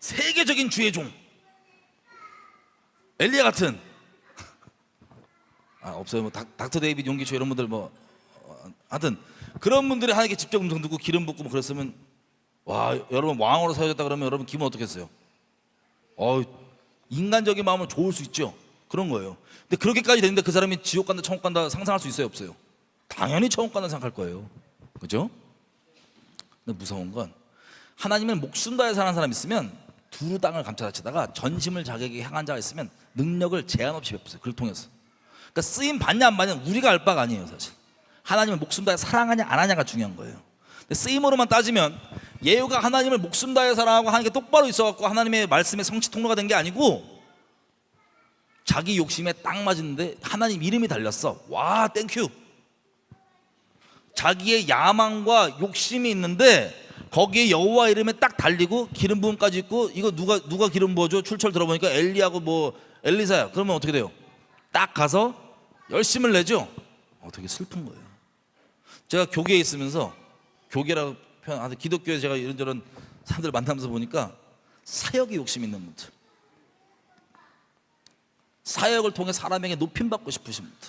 Speaker 1: 세계적인 주의 종 엘리야 같은 없어요. 뭐 닥터 데이비드 용기초 이런 분들 하여튼 그런 분들이 하나님께 직접 음성 듣고 기름 붓고 뭐 그랬으면 와, 여러분 왕으로 세워졌다 그러면 여러분 기분 어떻겠어요? 인간적인 마음은 좋을 수 있죠. 그런 거예요. 근데 그렇게까지 되는데 그 사람이 지옥 간다 천국 간다 상상할 수 있어요 없어요? 당연히 천국 간다 생각할 거예요. 그죠? 근데 무서운 건 하나님을 목숨 다해 사는 사람 있으면 두루 땅을 감싸다치다가 전심을 자기에게 향한 자가 있으면 능력을 제한 없이 베푸세요. 그걸 통해서. 그러니까 쓰임 받냐 안 받냐 우리가 알 바가 아니에요. 사실 하나님을 목숨 다해 사랑하냐 안 하냐가 중요한 거예요. 근데 쓰임으로만 따지면 예후가 하나님을 목숨 다해 사랑하고 하나님께 똑바로 있어갖고 하나님의 말씀의 성취 통로가 된 게 아니고 자기 욕심에 딱 맞았는데 하나님 이름이 달렸어. 와, 땡큐. 자기의 야망과 욕심이 있는데 거기에 여호와 이름에 딱 달리고 기름 부음까지 있고 이거 누가 기름 부어줘? 출처를 들어보니까 엘리하고 뭐 엘리사야. 그러면 어떻게 돼요? 딱 가서 열심을 내죠. 되게 슬픈 거예요. 제가 교계에 있으면서 교계라고 표현하는데 기독교에 제가 이런저런 사람들 만나면서 보니까 사역에 욕심 있는 분들, 사역을 통해 사람에게 높임받고 싶으신 분들,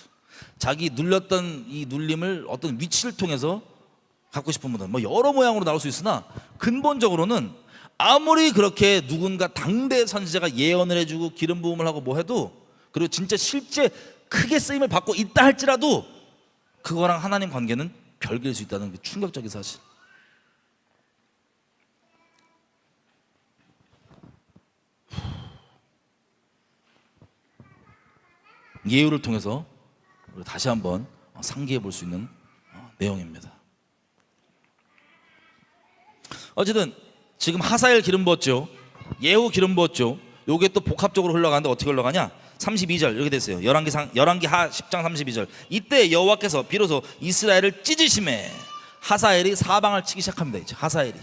Speaker 1: 자기 눌렸던 이 눌림을 어떤 위치를 통해서 갖고 싶은 분들, 뭐 여러 모양으로 나올 수 있으나 근본적으로는 아무리 그렇게 누군가 당대 선지자가 예언을 해주고 기름 부음을 하고 뭐 해도 그리고 진짜 실제 크게 쓰임을 받고 있다 할지라도 그거랑 하나님 관계는 별개일 수 있다는 게 충격적인 사실. 예후를 통해서 다시 한번 상기해 볼 수 있는 내용입니다. 어쨌든 지금 하사엘 기름 부었죠. 예후 기름 부었죠. 요게 또 복합적으로 흘러가는데 어떻게 흘러가냐? 32절 이렇게 됐어요. 열왕기 하 10장 32절. 이때 여호와께서 비로소 이스라엘을 찢으심에 하사엘이 사방을 치기 시작합니다. 이제 하사엘이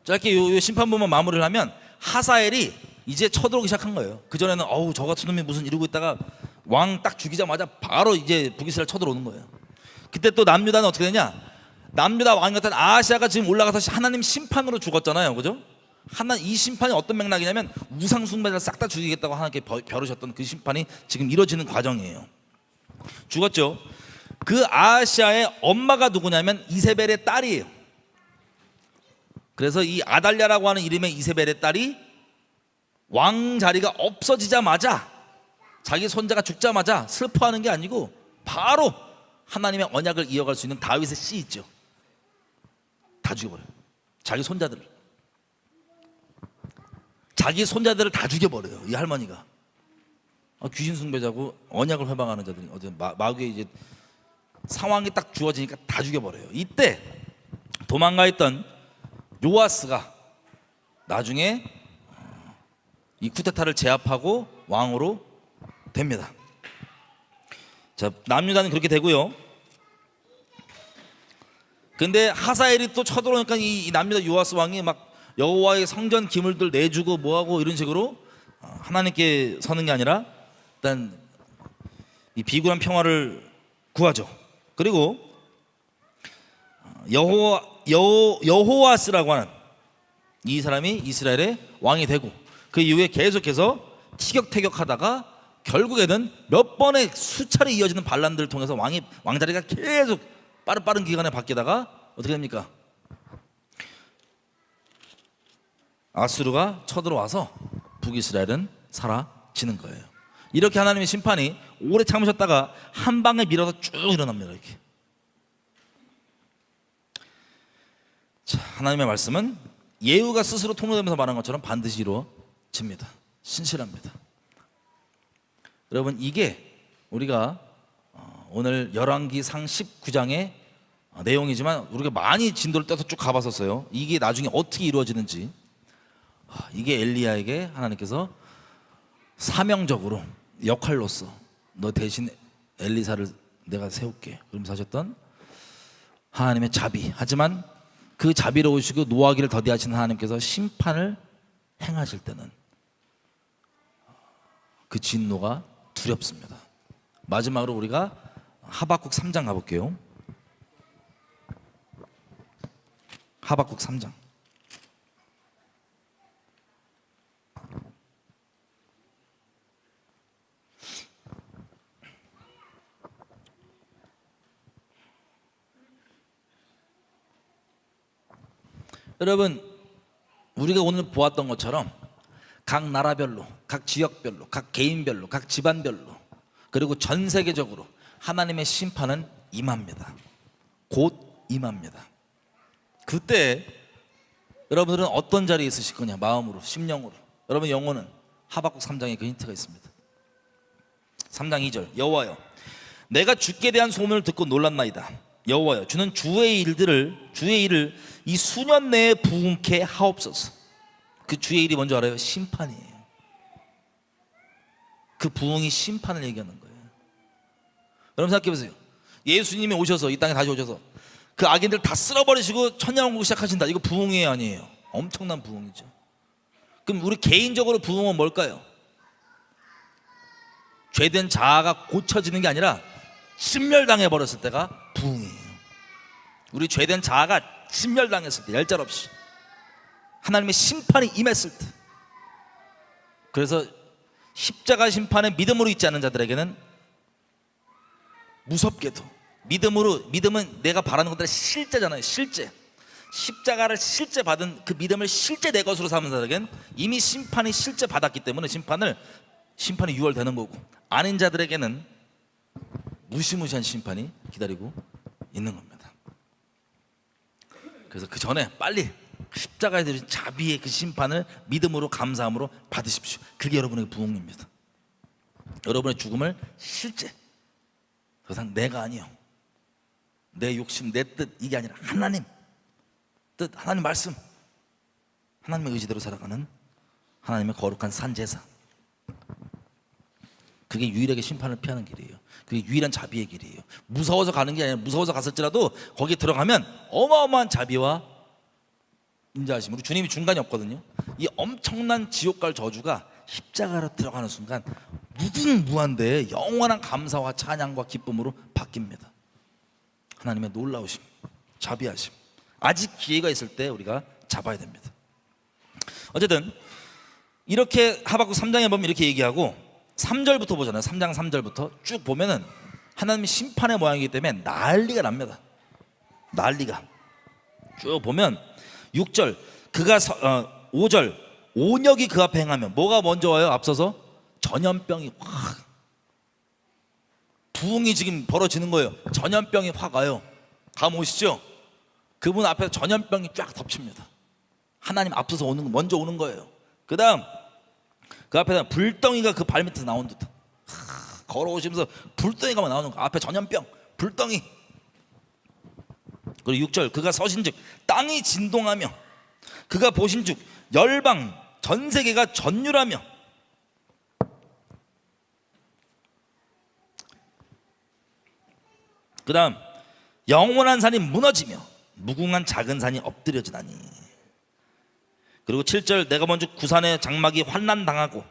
Speaker 1: 짧게 요 심판부만 마무리를 하면 하사엘이 이제 쳐들어오기 시작한 거예요. 그전에는 저 같은 놈이 무슨 이러고 있다가 왕 딱 죽이자마자 바로 이제 북이스라엘 쳐들어오는 거예요. 그때 또 남유다는 어떻게 되냐? 남유다 왕 같은 아하시아가 지금 올라가서 하나님 심판으로 죽었잖아요. 그죠? 이 심판이 어떤 맥락이냐면 우상 숭배자를 싹 다 죽이겠다고 하나님께 벼르셨던 그 심판이 지금 이루어지는 과정이에요. 죽었죠. 그 아하시아의 엄마가 누구냐면 이세벨의 딸이에요. 그래서 이 아달랴라고 하는 이름의 이세벨의 딸이 왕 자리가 없어지자마자 자기 손자가 죽자마자 슬퍼하는 게 아니고 바로 하나님의 언약을 이어갈 수 있는 다윗의 씨 있죠. 다 죽여버려요. 자기 손자들을 다 죽여버려요. 이 할머니가 귀신 숭배자고 언약을 회방하는 자들이 마귀의 이제 상황이 딱 주어지니까 다 죽여버려요. 이때 도망가 있던 요아스가 나중에 이 쿠데타를 제압하고 왕으로 됩니다. 자, 남유다는 그렇게 되고요. 근데 하사엘이 또 쳐들어오니까 이 남유다 요아스 왕이 막 여호와의 성전 기물들 내주고 뭐하고 이런 식으로 하나님께 서는 게 아니라 일단 이 비굴한 평화를 구하죠. 그리고 여호와스라고 하는 이 사람이 이스라엘의 왕이 되고 그 이후에 계속해서 티격태격하다가 결국에는 몇 번의 수차례 이어지는 반란들을 통해서 왕자리가 계속 빠른 기간에 바뀌다가 어떻게 됩니까? 아수르가 쳐들어와서 북이스라엘은 사라지는 거예요. 이렇게 하나님의 심판이 오래 참으셨다가 한 방에 밀어서 쭉 일어납니다. 이렇게. 자, 하나님의 말씀은 예후가 스스로 통로되면서 말한 것처럼 반드시 이루어집니다. 신실합니다. 여러분, 이게 우리가 오늘 열왕기 상 19장의 내용이지만 우리가 많이 진도를 떼서 쭉 가봤었어요. 이게 나중에 어떻게 이루어지는지 이게 엘리야에게 하나님께서 사명적으로 역할로서 너 대신 엘리사를 내가 세울게 그러면서 하셨던 하나님의 자비. 하지만 그 자비로우시고 노하기를 더디하시는 하나님께서 심판을 행하실 때는 그 진노가 두렵습니다. 마지막으로 우리가 하박국 3장 가볼게요. 하박국 3장. 여러분, 우리가 오늘 보았던 것처럼 각 나라별로, 각 지역별로, 각 개인별로, 각 집안별로, 그리고 전 세계적으로 하나님의 심판은 임합니다. 곧 임합니다. 그때 여러분들은 어떤 자리에 있으실 거냐? 마음으로, 심령으로. 여러분 영혼은 하박국 3장에 그 힌트가 있습니다. 3장 2절. 여호와여, 내가 주께 대한 소문을 듣고 놀랐나이다. 여호와여, 주는 주의 일을 이 수년 내에 부응케 하옵소서. 그 주의 일이 뭔지 알아요? 심판이에요. 그 부응이 심판을 얘기하는 거예요. 여러분 생각해 보세요. 예수님이 오셔서 이 땅에 다시 오셔서 그 악인들 다 쓸어버리시고 천년왕국 시작하신다. 이거 부응이에요, 아니에요? 엄청난 부응이죠. 그럼 우리 개인적으로 부응은 뭘까요? 죄된 자아가 고쳐지는 게 아니라 진멸당해 버렸을 때가 부응이에요. 우리 죄된 자아가 진멸당했을 때, 얄짤없이 하나님의 심판이 임했을 때. 그래서 십자가 심판에 믿음으로 있지 않는 자들에게는 무섭게도 믿음은 내가 바라는 것들의 실제잖아요. 실제. 십자가를 실제 받은 그 믿음을 실제 내 것으로 삼는 자들에게는 이미 심판이 실제 받았기 때문에 심판이 유월되는 거고, 아닌 자들에게는 무시무시한 심판이 기다리고 있는 겁니다. 그래서 그 전에 빨리 십자가에 들으신 자비의 그 심판을 믿음으로 감사함으로 받으십시오. 그게 여러분의 부흥입니다. 여러분의 죽음을 실제, 더 이상 내가 아니요, 내 욕심, 내 뜻, 이게 아니라 하나님 뜻, 하나님 말씀, 하나님의 의지대로 살아가는 하나님의 거룩한 산제사. 그게 유일하게 심판을 피하는 길이에요. 그게 유일한 자비의 길이에요. 무서워서 가는 게 아니라, 무서워서 갔을지라도 거기에 들어가면 어마어마한 자비와 인자하심. 우리 주님이 중간이 없거든요. 이 엄청난 지옥 갈 저주가 십자가로 들어가는 순간 무궁무한데 영원한 감사와 찬양과 기쁨으로 바뀝니다. 하나님의 놀라우심, 자비하심. 아직 기회가 있을 때 우리가 잡아야 됩니다. 어쨌든 이렇게 하박국 3장에 보면 이렇게 얘기하고 3절부터 보잖아요. 3장 3절부터 쭉 보면은 하나님의 심판의 모양이기 때문에 난리가 납니다. 난리가. 쭉 보면 6절, 5절, 온역이 그 앞에 행하면 뭐가 먼저 와요? 앞서서 전염병이 확, 부흥이 지금 벌어지는 거예요. 전염병이 확 와요. 감 오시죠? 그분 앞에서 전염병이 쫙 덮칩니다. 하나님 앞서서 먼저 오는 거예요. 그 다음 그 앞에다 불덩이가 그 발밑에서 나온 듯, 걸어오시면서 불덩이가 막 나오는 거. 앞에 전염병, 불덩이. 그리고 6절, 그가 서신즉 땅이 진동하며 그가 보신즉 열방 전 세계가 전율하며. 그 다음 영원한 산이 무너지며 무궁한 작은 산이 엎드려지다니. 그리고 7절, 내가 먼저 구산의 장막이 환난당하고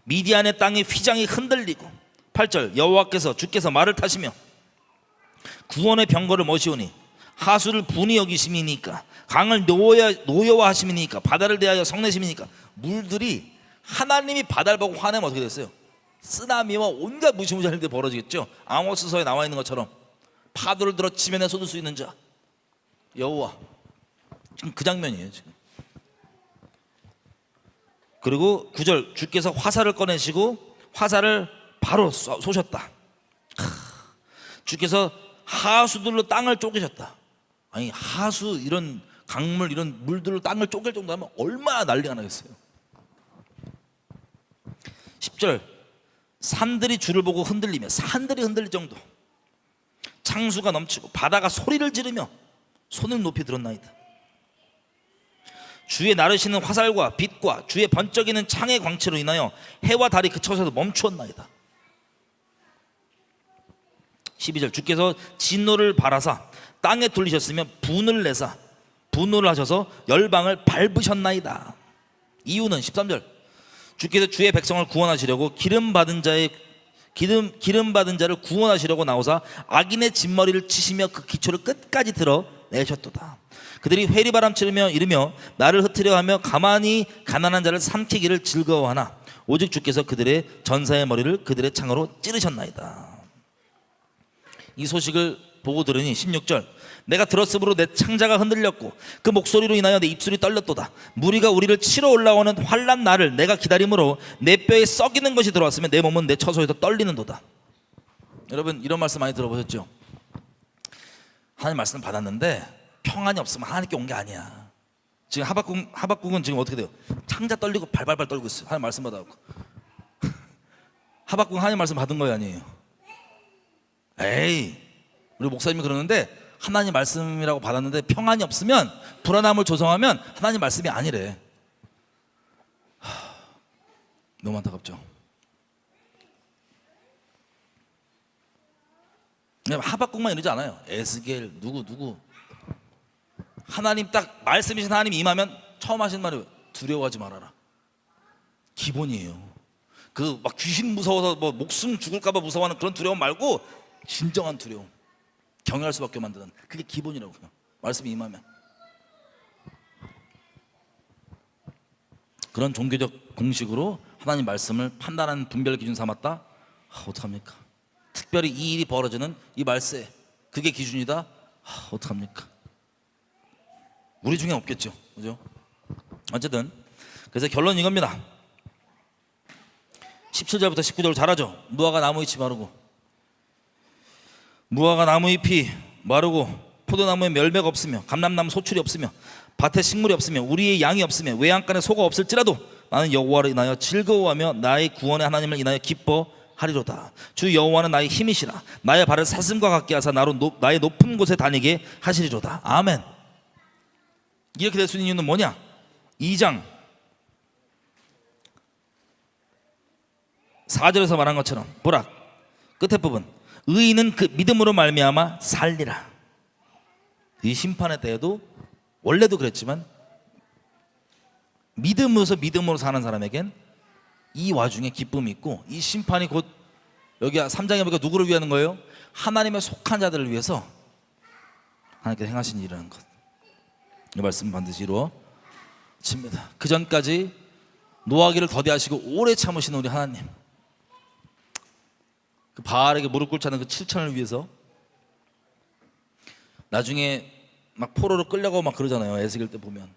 Speaker 1: 미디안의 땅의 휘장이 흔들리고. 8절, 여호와께서 주께서 말을 타시며 구원의 병거를 모시오니 하수를 분이 여기심이니까 강을 노여워하심이니까 바다를 대하여 성내심이니까. 물들이, 하나님이 바다를 보고 화내면 어떻게 됐어요? 쓰나미와 온갖 무시무시한 일들이 벌어지겠죠. 아모스서에 나와 있는 것처럼 파도를 들어 지면에 쏟을 수 있는 자 여호와. 지금 그 장면이에요 지금. 그리고 9절, 주께서 화살을 꺼내시고 화살을 바로 쏘셨다. 주께서 하수들로 땅을 쪼개셨다. 아니, 하수, 이런 강물, 이런 물들로 땅을 쪼갤 정도면 얼마나 난리가 나겠어요. 10절, 산들이 주를 보고 흔들리며, 산들이 흔들릴 정도, 창수가 넘치고 바다가 소리를 지르며 손을 높이 들었나이다. 주의 나르시는 화살과 빛과 주의 번쩍이는 창의 광채로 인하여 해와 달이 그쳐서도 멈추었나이다. 12절 주께서 진노를 발하사 땅에 돌리셨으며 분을 내사 분노를 하셔서 열방을 밟으셨나이다. 이유는 13절 주께서 주의 백성을 구원하시려고 기름 받은 자를 구원하시려고 나오사 악인의 진머리를 치시며 그 기초를 끝까지 드러내셨도다. 그들이 회리바람치며 이르며 나를 흩으려 하며 가만히 가난한 자를 삼키기를 즐거워하나 오직 주께서 그들의 전사의 머리를 그들의 창으로 찌르셨나이다. 이 소식을 보고 들으니 16절 내가 들었으므로 내 창자가 흔들렸고 그 목소리로 인하여 내 입술이 떨렸도다. 무리가 우리를 치러 올라오는 환난 날을 내가 기다림으로 내 뼈에 썩이는 것이 들어왔으면 내 몸은 내 처소에서 떨리는도다. 여러분 이런 말씀 많이 들어보셨죠? 하나님 말씀을 받았는데 평안이 없으면 하나님께 온 게 아니야. 지금 하박국은 지금 어떻게 돼요? 창자 떨리고 발발발 떨고 있어요. 하나님 말씀 받아갖고 하박국은 하나님 말씀 받은 거예요, 아니에요? 에이, 우리 목사님이 그러는데 하나님 말씀이라고 받았는데 평안이 없으면 불안함을 조성하면 하나님 말씀이 아니래. 너무 안타깝죠. 하박국만 이러지 않아요. 에스겔 누구 하나님 딱 말씀이신 하나님이 임하면 처음 하신 말이 두려워하지 말아라. 기본이에요. 그 막 귀신 무서워서 뭐 목숨 죽을까봐 무서워하는 그런 두려움 말고 진정한 두려움, 경외할 수밖에 만드는 그게 기본이라고요. 말씀이 임하면. 그런 종교적 공식으로 하나님 말씀을 판단하는 분별 기준 삼았다? 어떡합니까? 특별히 이 일이 벌어지는 이 말세, 그게 기준이다? 어떡합니까? 우리 중에 없겠죠, 그죠? 어쨌든 그래서 결론 이겁니다. 17절부터 19절 잘하죠. 무화과 나무잎이 마르고 무화과 나무잎이 마르고 포도나무에 열매가 없으며 감람나무 소출이 없으며 밭에 식물이 없으며 우리의 양이 없으며 외양간에 소가 없을지라도 나는 여호와를 인하여 즐거워하며 나의 구원의 하나님을 인하여 기뻐하리로다. 주 여호와는 나의 힘이시라. 나의 발을 사슴과 같게 하사 나의 높은 곳에 다니게 하시리로다. 아멘. 이렇게 될 수 있는 이유는 뭐냐? 2장 4절에서 말한 것처럼 보라 끝에 부분 의인은 그 믿음으로 말미암아 살리라. 이 심판의 때에도 원래도 그랬지만 믿음으로 사는 사람에겐 이 와중에 기쁨이 있고 이 심판이 곧 여기 3장에 보니까 누구를 위하는 거예요? 하나님의 속한 자들을 위해서 하나님께서 행하신 일이라는 것. 이 말씀 반드시 이루어집니다. 그 전까지 노하기를 더디하시고 오래 참으시는 우리 하나님, 그 바알에게 무릎 꿇지 않은 그 7천을 위해서 나중에 막 포로로 끌려가고 막 그러잖아요. 에스겔 때 보면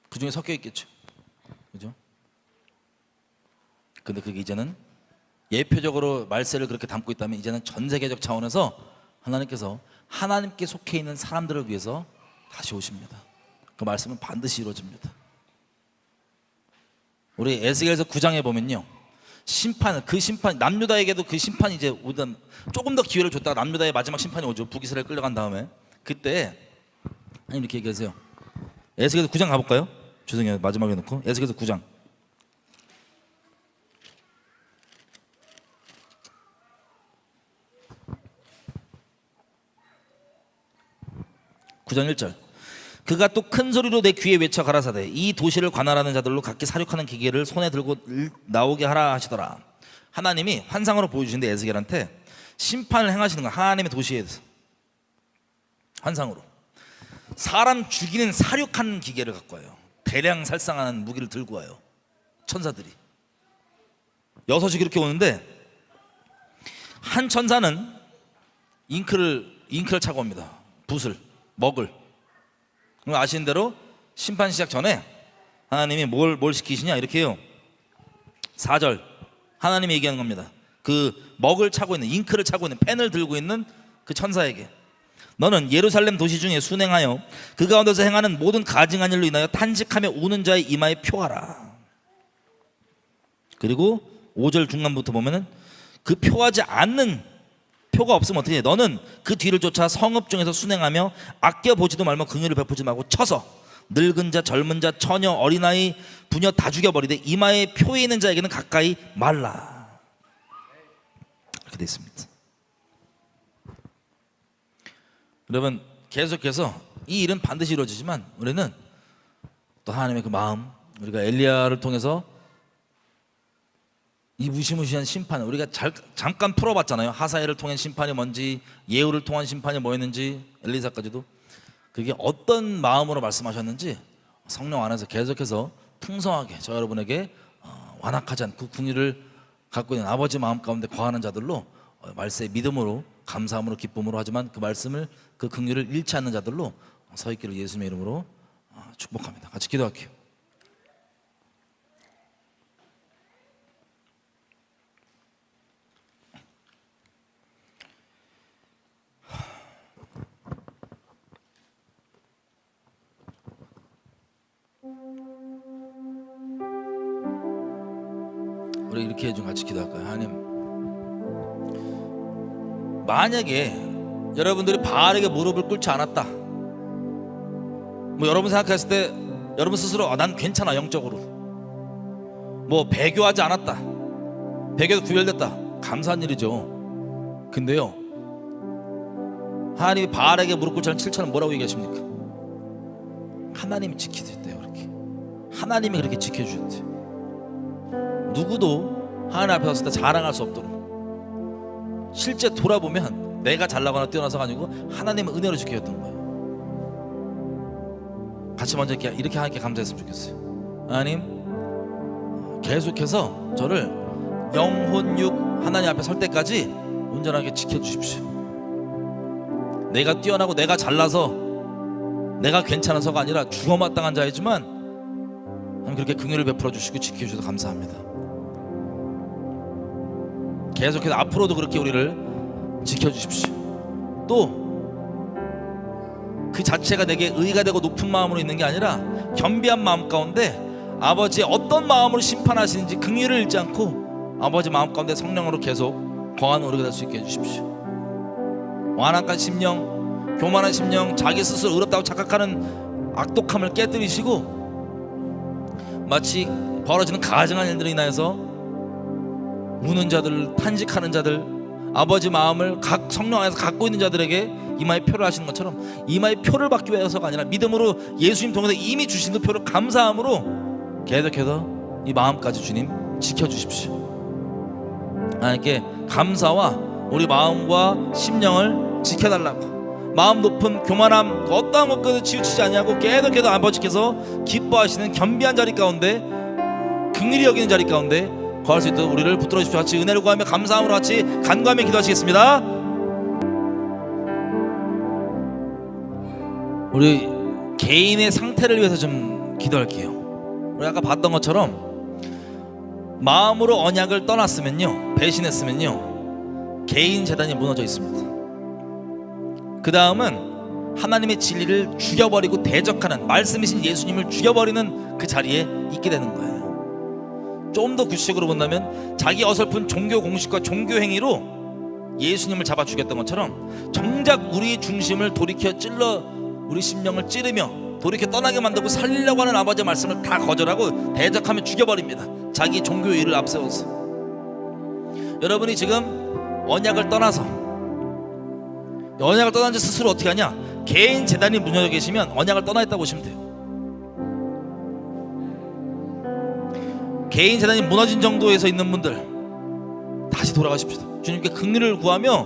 Speaker 1: 그 중에 섞여 있겠죠, 그죠? 근데 그게 이제는 예표적으로 말세를 그렇게 담고 있다면 이제는 전 세계적 차원에서 하나님께서 하나님께 속해 있는 사람들을 위해서 다시 오십니다. 그 말씀은 반드시 이루어집니다. 우리 에스겔서 9장에 보면요, 그 심판 남유다에게도 그 심판이 이제 오던 조금 더 기회를 줬다가 남유다의 마지막 심판이 오죠. 북이스라엘 끌려간 다음에 그때 하나님 이렇게 얘기하세요. 에스겔서 9장 가볼까요? 죄송해요, 마지막에 놓고 에스겔서 9장 9장 1절 그가 또 큰 소리로 내 귀에 외쳐 가라사대 이 도시를 관할하는 자들로 각기 사륙하는 기계를 손에 들고 나오게 하라 하시더라. 하나님이 환상으로 보여주신데 에스겔한테 심판을 행하시는 거, 하나님의 도시에 대해서 환상으로 사람 죽이는 사륙하는 기계를 갖고 와요. 대량 살상하는 무기를 들고 와요. 천사들이 6이 그렇게 오는데 한 천사는 잉크를 차고 옵니다. 붓을 먹을. 아시는 대로 심판 시작 전에 하나님이 뭘 시키시냐 이렇게 해요. 4절 하나님이 얘기하는 겁니다. 그 먹을 차고 있는, 잉크를 차고 있는, 펜을 들고 있는 그 천사에게 너는 예루살렘 도시 중에 순행하여 그 가운데서 행하는 모든 가증한 일로 인하여 탄식하며 우는 자의 이마에 표하라. 그리고 5절 중간부터 보면은 그 표하지 않는, 표가 없으면 어떻게 해? 너는 그 뒤를 쫓아 성읍 중에서 순행하며 아껴보지도 말며 긍휼을 베푸지 말고 쳐서 늙은 자, 젊은 자, 처녀, 어린아이, 부녀 다 죽여버리되 이마에 표에 있는 자에게는 가까이 말라. 이렇게 되어 있습니다. 여러분, 계속해서 이 일은 반드시 이루어지지만 우리는 또 하나님의 그 마음, 우리가 엘리야를 통해서 이 무시무시한 심판, 우리가 잠깐 풀어봤잖아요. 하사엘을 통한 심판이 뭔지, 예후를 통한 심판이 뭐였는지, 엘리사까지도 그게 어떤 마음으로 말씀하셨는지 성령 안에서 계속해서 풍성하게 저 여러분에게 완악하지 않고 궁유를 갖고 있는 아버지 마음 가운데 거하는 자들로, 말세의 믿음으로, 감사함으로, 기쁨으로, 하지만 그 말씀을, 그 긍휼을 잃지 않는 자들로 서 있기를 예수님의 이름으로 축복합니다. 같이 기도할게요. 우리 이렇게 좀 같이 기도할까요? 하나님, 만약에 여러분들이 바알에게 무릎을 꿇지 않았다, 뭐 여러분 생각했을 때 여러분 스스로 난 괜찮아, 영적으로 뭐 배교하지 않았다, 배교도 구별됐다, 감사한 일이죠. 근데요, 하나님이 바알에게 무릎 꿇지 않은 7천은 뭐라고 얘기하십니까? 하나님이 지켜주셨대요. 그렇게 하나님이 그렇게 지켜주셨대요. 누구도 하나님 앞에 섰을 때 자랑할 수 없도록, 실제 돌아보면 내가 잘나거나 뛰어나서가 아니고 하나님의 은혜로 지켜줬던 거예요. 같이 먼저 이렇게 하나님께 감사했으면 좋겠어요. 하나님, 계속해서 저를 영혼 육 하나님 앞에 설 때까지 온전하게 지켜주십시오. 내가 뛰어나고 내가 잘나서 내가 괜찮아서가 아니라 죽어마땅한 자이지만 하나님 그렇게 긍휼을 베풀어 주시고 지켜주셔서 감사합니다. 계속해서 앞으로도 그렇게 우리를 지켜주십시오. 또 그 자체가 내게 의가 되고 높은 마음으로 있는 게 아니라 겸비한 마음 가운데 아버지의 어떤 마음으로 심판하시는지 긍휼을 잃지 않고 아버지 마음 가운데 성령으로 계속 거하는 우리가 될 수 있게 해주십시오. 완악한 심령, 교만한 심령, 자기 스스로 의롭다고 착각하는 악독함을 깨뜨리시고 마치 벌어지는 가증한 일들로 인하여서 우는 자들, 탄식하는 자들, 아버지 마음을 각 성령 안에서 갖고 있는 자들에게 이마에 표를 하시는 것처럼 이마에 표를 받기 위해서가 아니라 믿음으로 예수님 통해서 이미 주신 그 표를 감사함으로 계속해서 이 마음까지 주님 지켜주십시오. 하나님께 감사와 우리 마음과 심령을 지켜달라고, 마음 높은 교만함 어떠한 것과도 치우치지 아니하고 계속해서 아버지께서 기뻐하시는 겸비한 자리 가운데, 긍휼히 여기는 자리 가운데 거할 수 있도록 우리를 붙들어 주십시오. 같이 은혜를 구하며 감사함으로 같이 간구하며 기도하시겠습니다. 우리 개인의 상태를 위해서 좀 기도할게요. 우리 아까 봤던 것처럼 마음으로 언약을 떠났으면요, 배신했으면요, 개인 재단이 무너져 있습니다. 그 다음은 하나님의 진리를 죽여버리고 대적하는, 말씀이신 예수님을 죽여버리는 그 자리에 있게 되는 거예요. 좀 더 구체적으로 본다면 자기 어설픈 종교 공식과 종교 행위로 예수님을 잡아 죽였던 것처럼 정작 우리 중심을 돌이켜 찔러 우리 심령을 찌르며 돌이켜 떠나게 만들고 살리려고 하는 아버지의 말씀을 다 거절하고 대적하며 죽여버립니다. 자기 종교의 일을 앞세워서. 여러분이 지금 언약을 떠나서, 언약을 떠난 지 스스로 어떻게 하냐? 개인 재단이 무너져 계시면 언약을 떠나 있다고 보시면 돼요. 개인 재단이 무너진 정도에서 있는 분들 다시 돌아가십시다. 주님께 긍휼을 구하며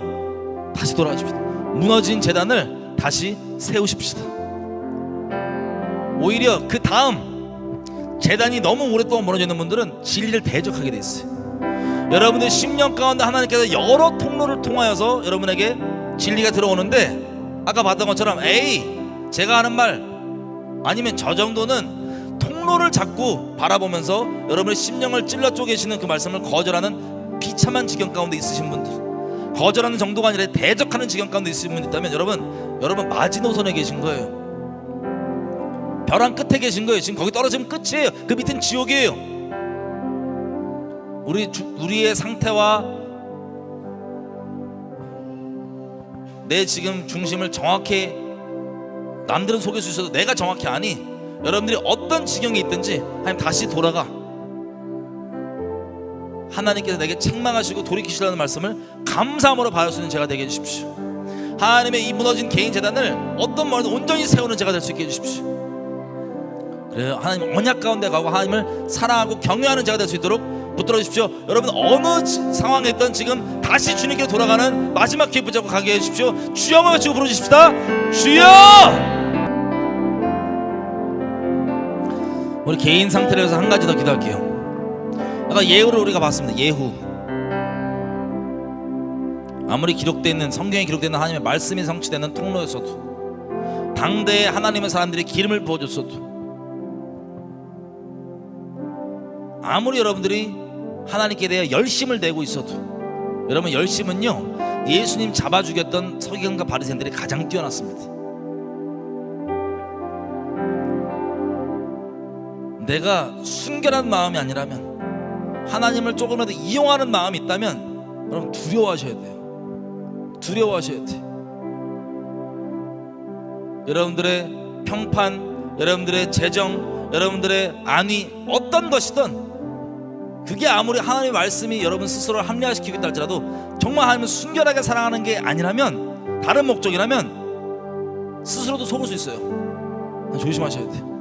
Speaker 1: 다시 돌아가십시다. 무너진 재단을 다시 세우십시다. 오히려 그 다음 재단이 너무 오랫동안 무너져 있는 분들은 진리를 대적하게 돼 있어요. 여러분들 심령 가운데 하나님께서 여러 통로를 통하여서 여러분에게 진리가 들어오는데 아까 봤던 것처럼 에이 제가 하는 말 아니면 저 정도는 통로를 자꾸 바라보면서 여러분의 심령을 찔러 쪼개시는 그 말씀을 거절하는 비참한 지경 가운데 있으신 분들, 거절하는 정도가 아니라 대적하는 지경 가운데 있으신 분이 있다면 여러분 마지노선에 계신 거예요. 벼랑 끝에 계신 거예요. 지금 거기 떨어지면 끝이에요. 그 밑은 지옥이에요. 우리의 상태와 내 지금 중심을 정확히, 남들은 속일 수 있어도 내가 정확히 아니, 여러분들이 어떤 지경에 있든지 하나님 다시 돌아가. 하나님께서 내게 책망하시고 돌이키시라는 말씀을 감사함으로 받을 수 있는 제가 되게 해주십시오. 하나님의 이 무너진 개인 재단을 어떤 말도 온전히 세우는 제가 될 수 있게 해주십시오. 그래요. 하나님 언약 가운데 가고 하나님을 사랑하고 경외하는 제가 될 수 있도록 붙들어 주십시오. 여러분 어느 상황에 있든 지금 다시 주님께 돌아가는 마지막 기회 붙잡고 가게 해주십시오. 주여 외치고 부르십시다. 주여! 우리 개인 상태로 해서 한 가지 더 기도할게요. 아까 예후를 우리가 봤습니다. 예후. 아무리 기록되어 있는 성경에 기록되어 있는 하나님의 말씀이 성취되는 통로였어도, 당대에 하나님의 사람들이 기름을 부어줬어도, 아무리 여러분들이 하나님께 대해 열심을 내고 있어도, 여러분 열심은요 예수님 잡아 죽였던 서기관과 바리새인들이 가장 뛰어났습니다. 내가 순결한 마음이 아니라면, 하나님을 조금이라도 이용하는 마음이 있다면 여러분 두려워하셔야 돼요. 두려워하셔야 돼요. 여러분들의 평판, 여러분들의 재정, 여러분들의 안위, 어떤 것이든 그게 아무리 하나님의 말씀이 여러분 스스로를 합리화시키고 있다 할지라도 정말 하나님을 순결하게 사랑하는 게 아니라면, 다른 목적이라면 스스로도 속을 수 있어요. 조심하셔야 돼요.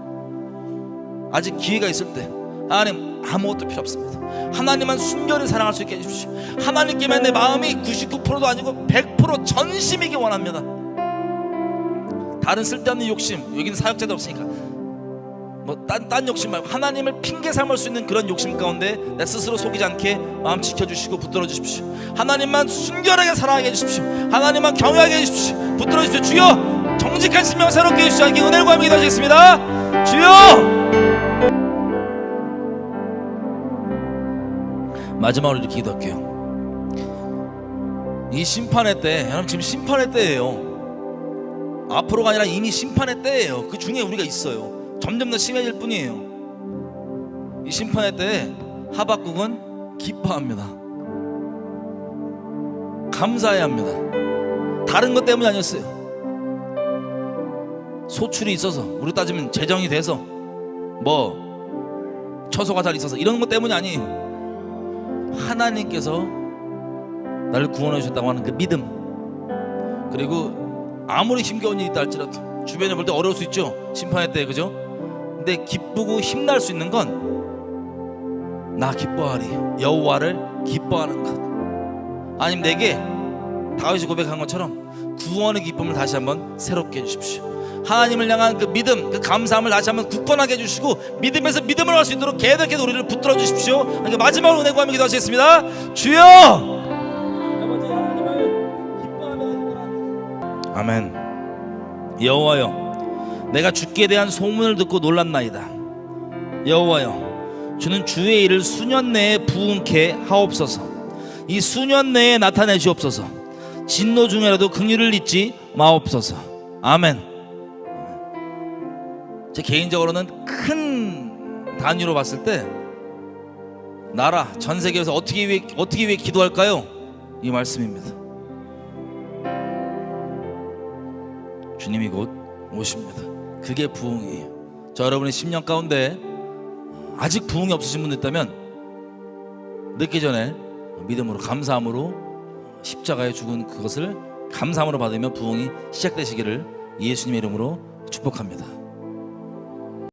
Speaker 1: 아직 기회가 있을 때 하나님 아무것도 필요 없습니다. 하나님만 순결히 사랑할 수 있게 해주십시오. 하나님께만 내 마음이 99%도 아니고 100% 전심이기 원합니다. 다른 쓸데없는 욕심, 여기는 사역자도 없으니까 뭐 딴 욕심 말고 하나님을 핑계 삼을 수 있는 그런 욕심 가운데 내 스스로 속이지 않게 마음 지켜주시고 붙들어 주십시오. 하나님만 순결하게 사랑하게 해주십시오. 하나님만 경외하게 해주십시오. 붙들어 주십시오. 주여, 정직한 신명 새롭게 해주시오. 이렇게 은혜를 구하며 기도하시겠습니다. 주여! 마지막으로 이렇게 기도할게요. 이 심판의 때, 여러분 지금 심판의 때예요. 앞으로가 아니라 이미 심판의 때예요. 그 중에 우리가 있어요. 점점 더 심해질 뿐이에요. 이 심판의 때에 하박국은 기뻐합니다. 감사해야 합니다. 다른 것 때문이 아니었어요. 소출이 있어서, 우리 따지면 재정이 돼서, 뭐 처소가 잘 있어서 이런 것 때문이 아니에요. 하나님께서 나를 구원해 주셨다고 하는 그 믿음, 그리고 아무리 힘겨운 일이 있다 할지라도 주변에 볼 때 어려울 수 있죠. 심판의 때, 그죠? 근데 기쁘고 힘날 수 있는 건 나 기뻐하리, 여호와를 기뻐하는 것. 아니면 내게 다윗이 고백한 것처럼 구원의 기쁨을 다시 한번 새롭게 해주십시오. 하나님을 향한 그 믿음, 그 감사함을 다시 한번 굳건하게 해주시고 믿음에서 믿음을 할 수 있도록 계속해서 우리를 붙들어 주십시오. 그러니까 마지막으로 은혜 구하며 기도하시겠습니다. 주여! 아멘. 여호와여, 내가 주께 대한 소문을 듣고 놀랐나이다. 여호와여, 주는 주의 일을 수년 내에 부응케 하옵소서. 이 수년 내에 나타내 주옵소서. 진노 중에라도 긍휼을 잊지 마옵소서. 아멘. 제 개인적으로는 큰 단위로 봤을 때 나라, 전 세계에서 어떻게 위해 기도할까요? 이 말씀입니다. 주님이 곧 오십니다. 그게 부흥이에요. 자, 여러분의 10년 가운데 아직 부흥이 없으신 분들 있다면 늦기 전에 믿음으로, 감사함으로 십자가에 죽은 그것을 감사함으로 받으며 부흥이 시작되시기를 예수님의 이름으로 축복합니다.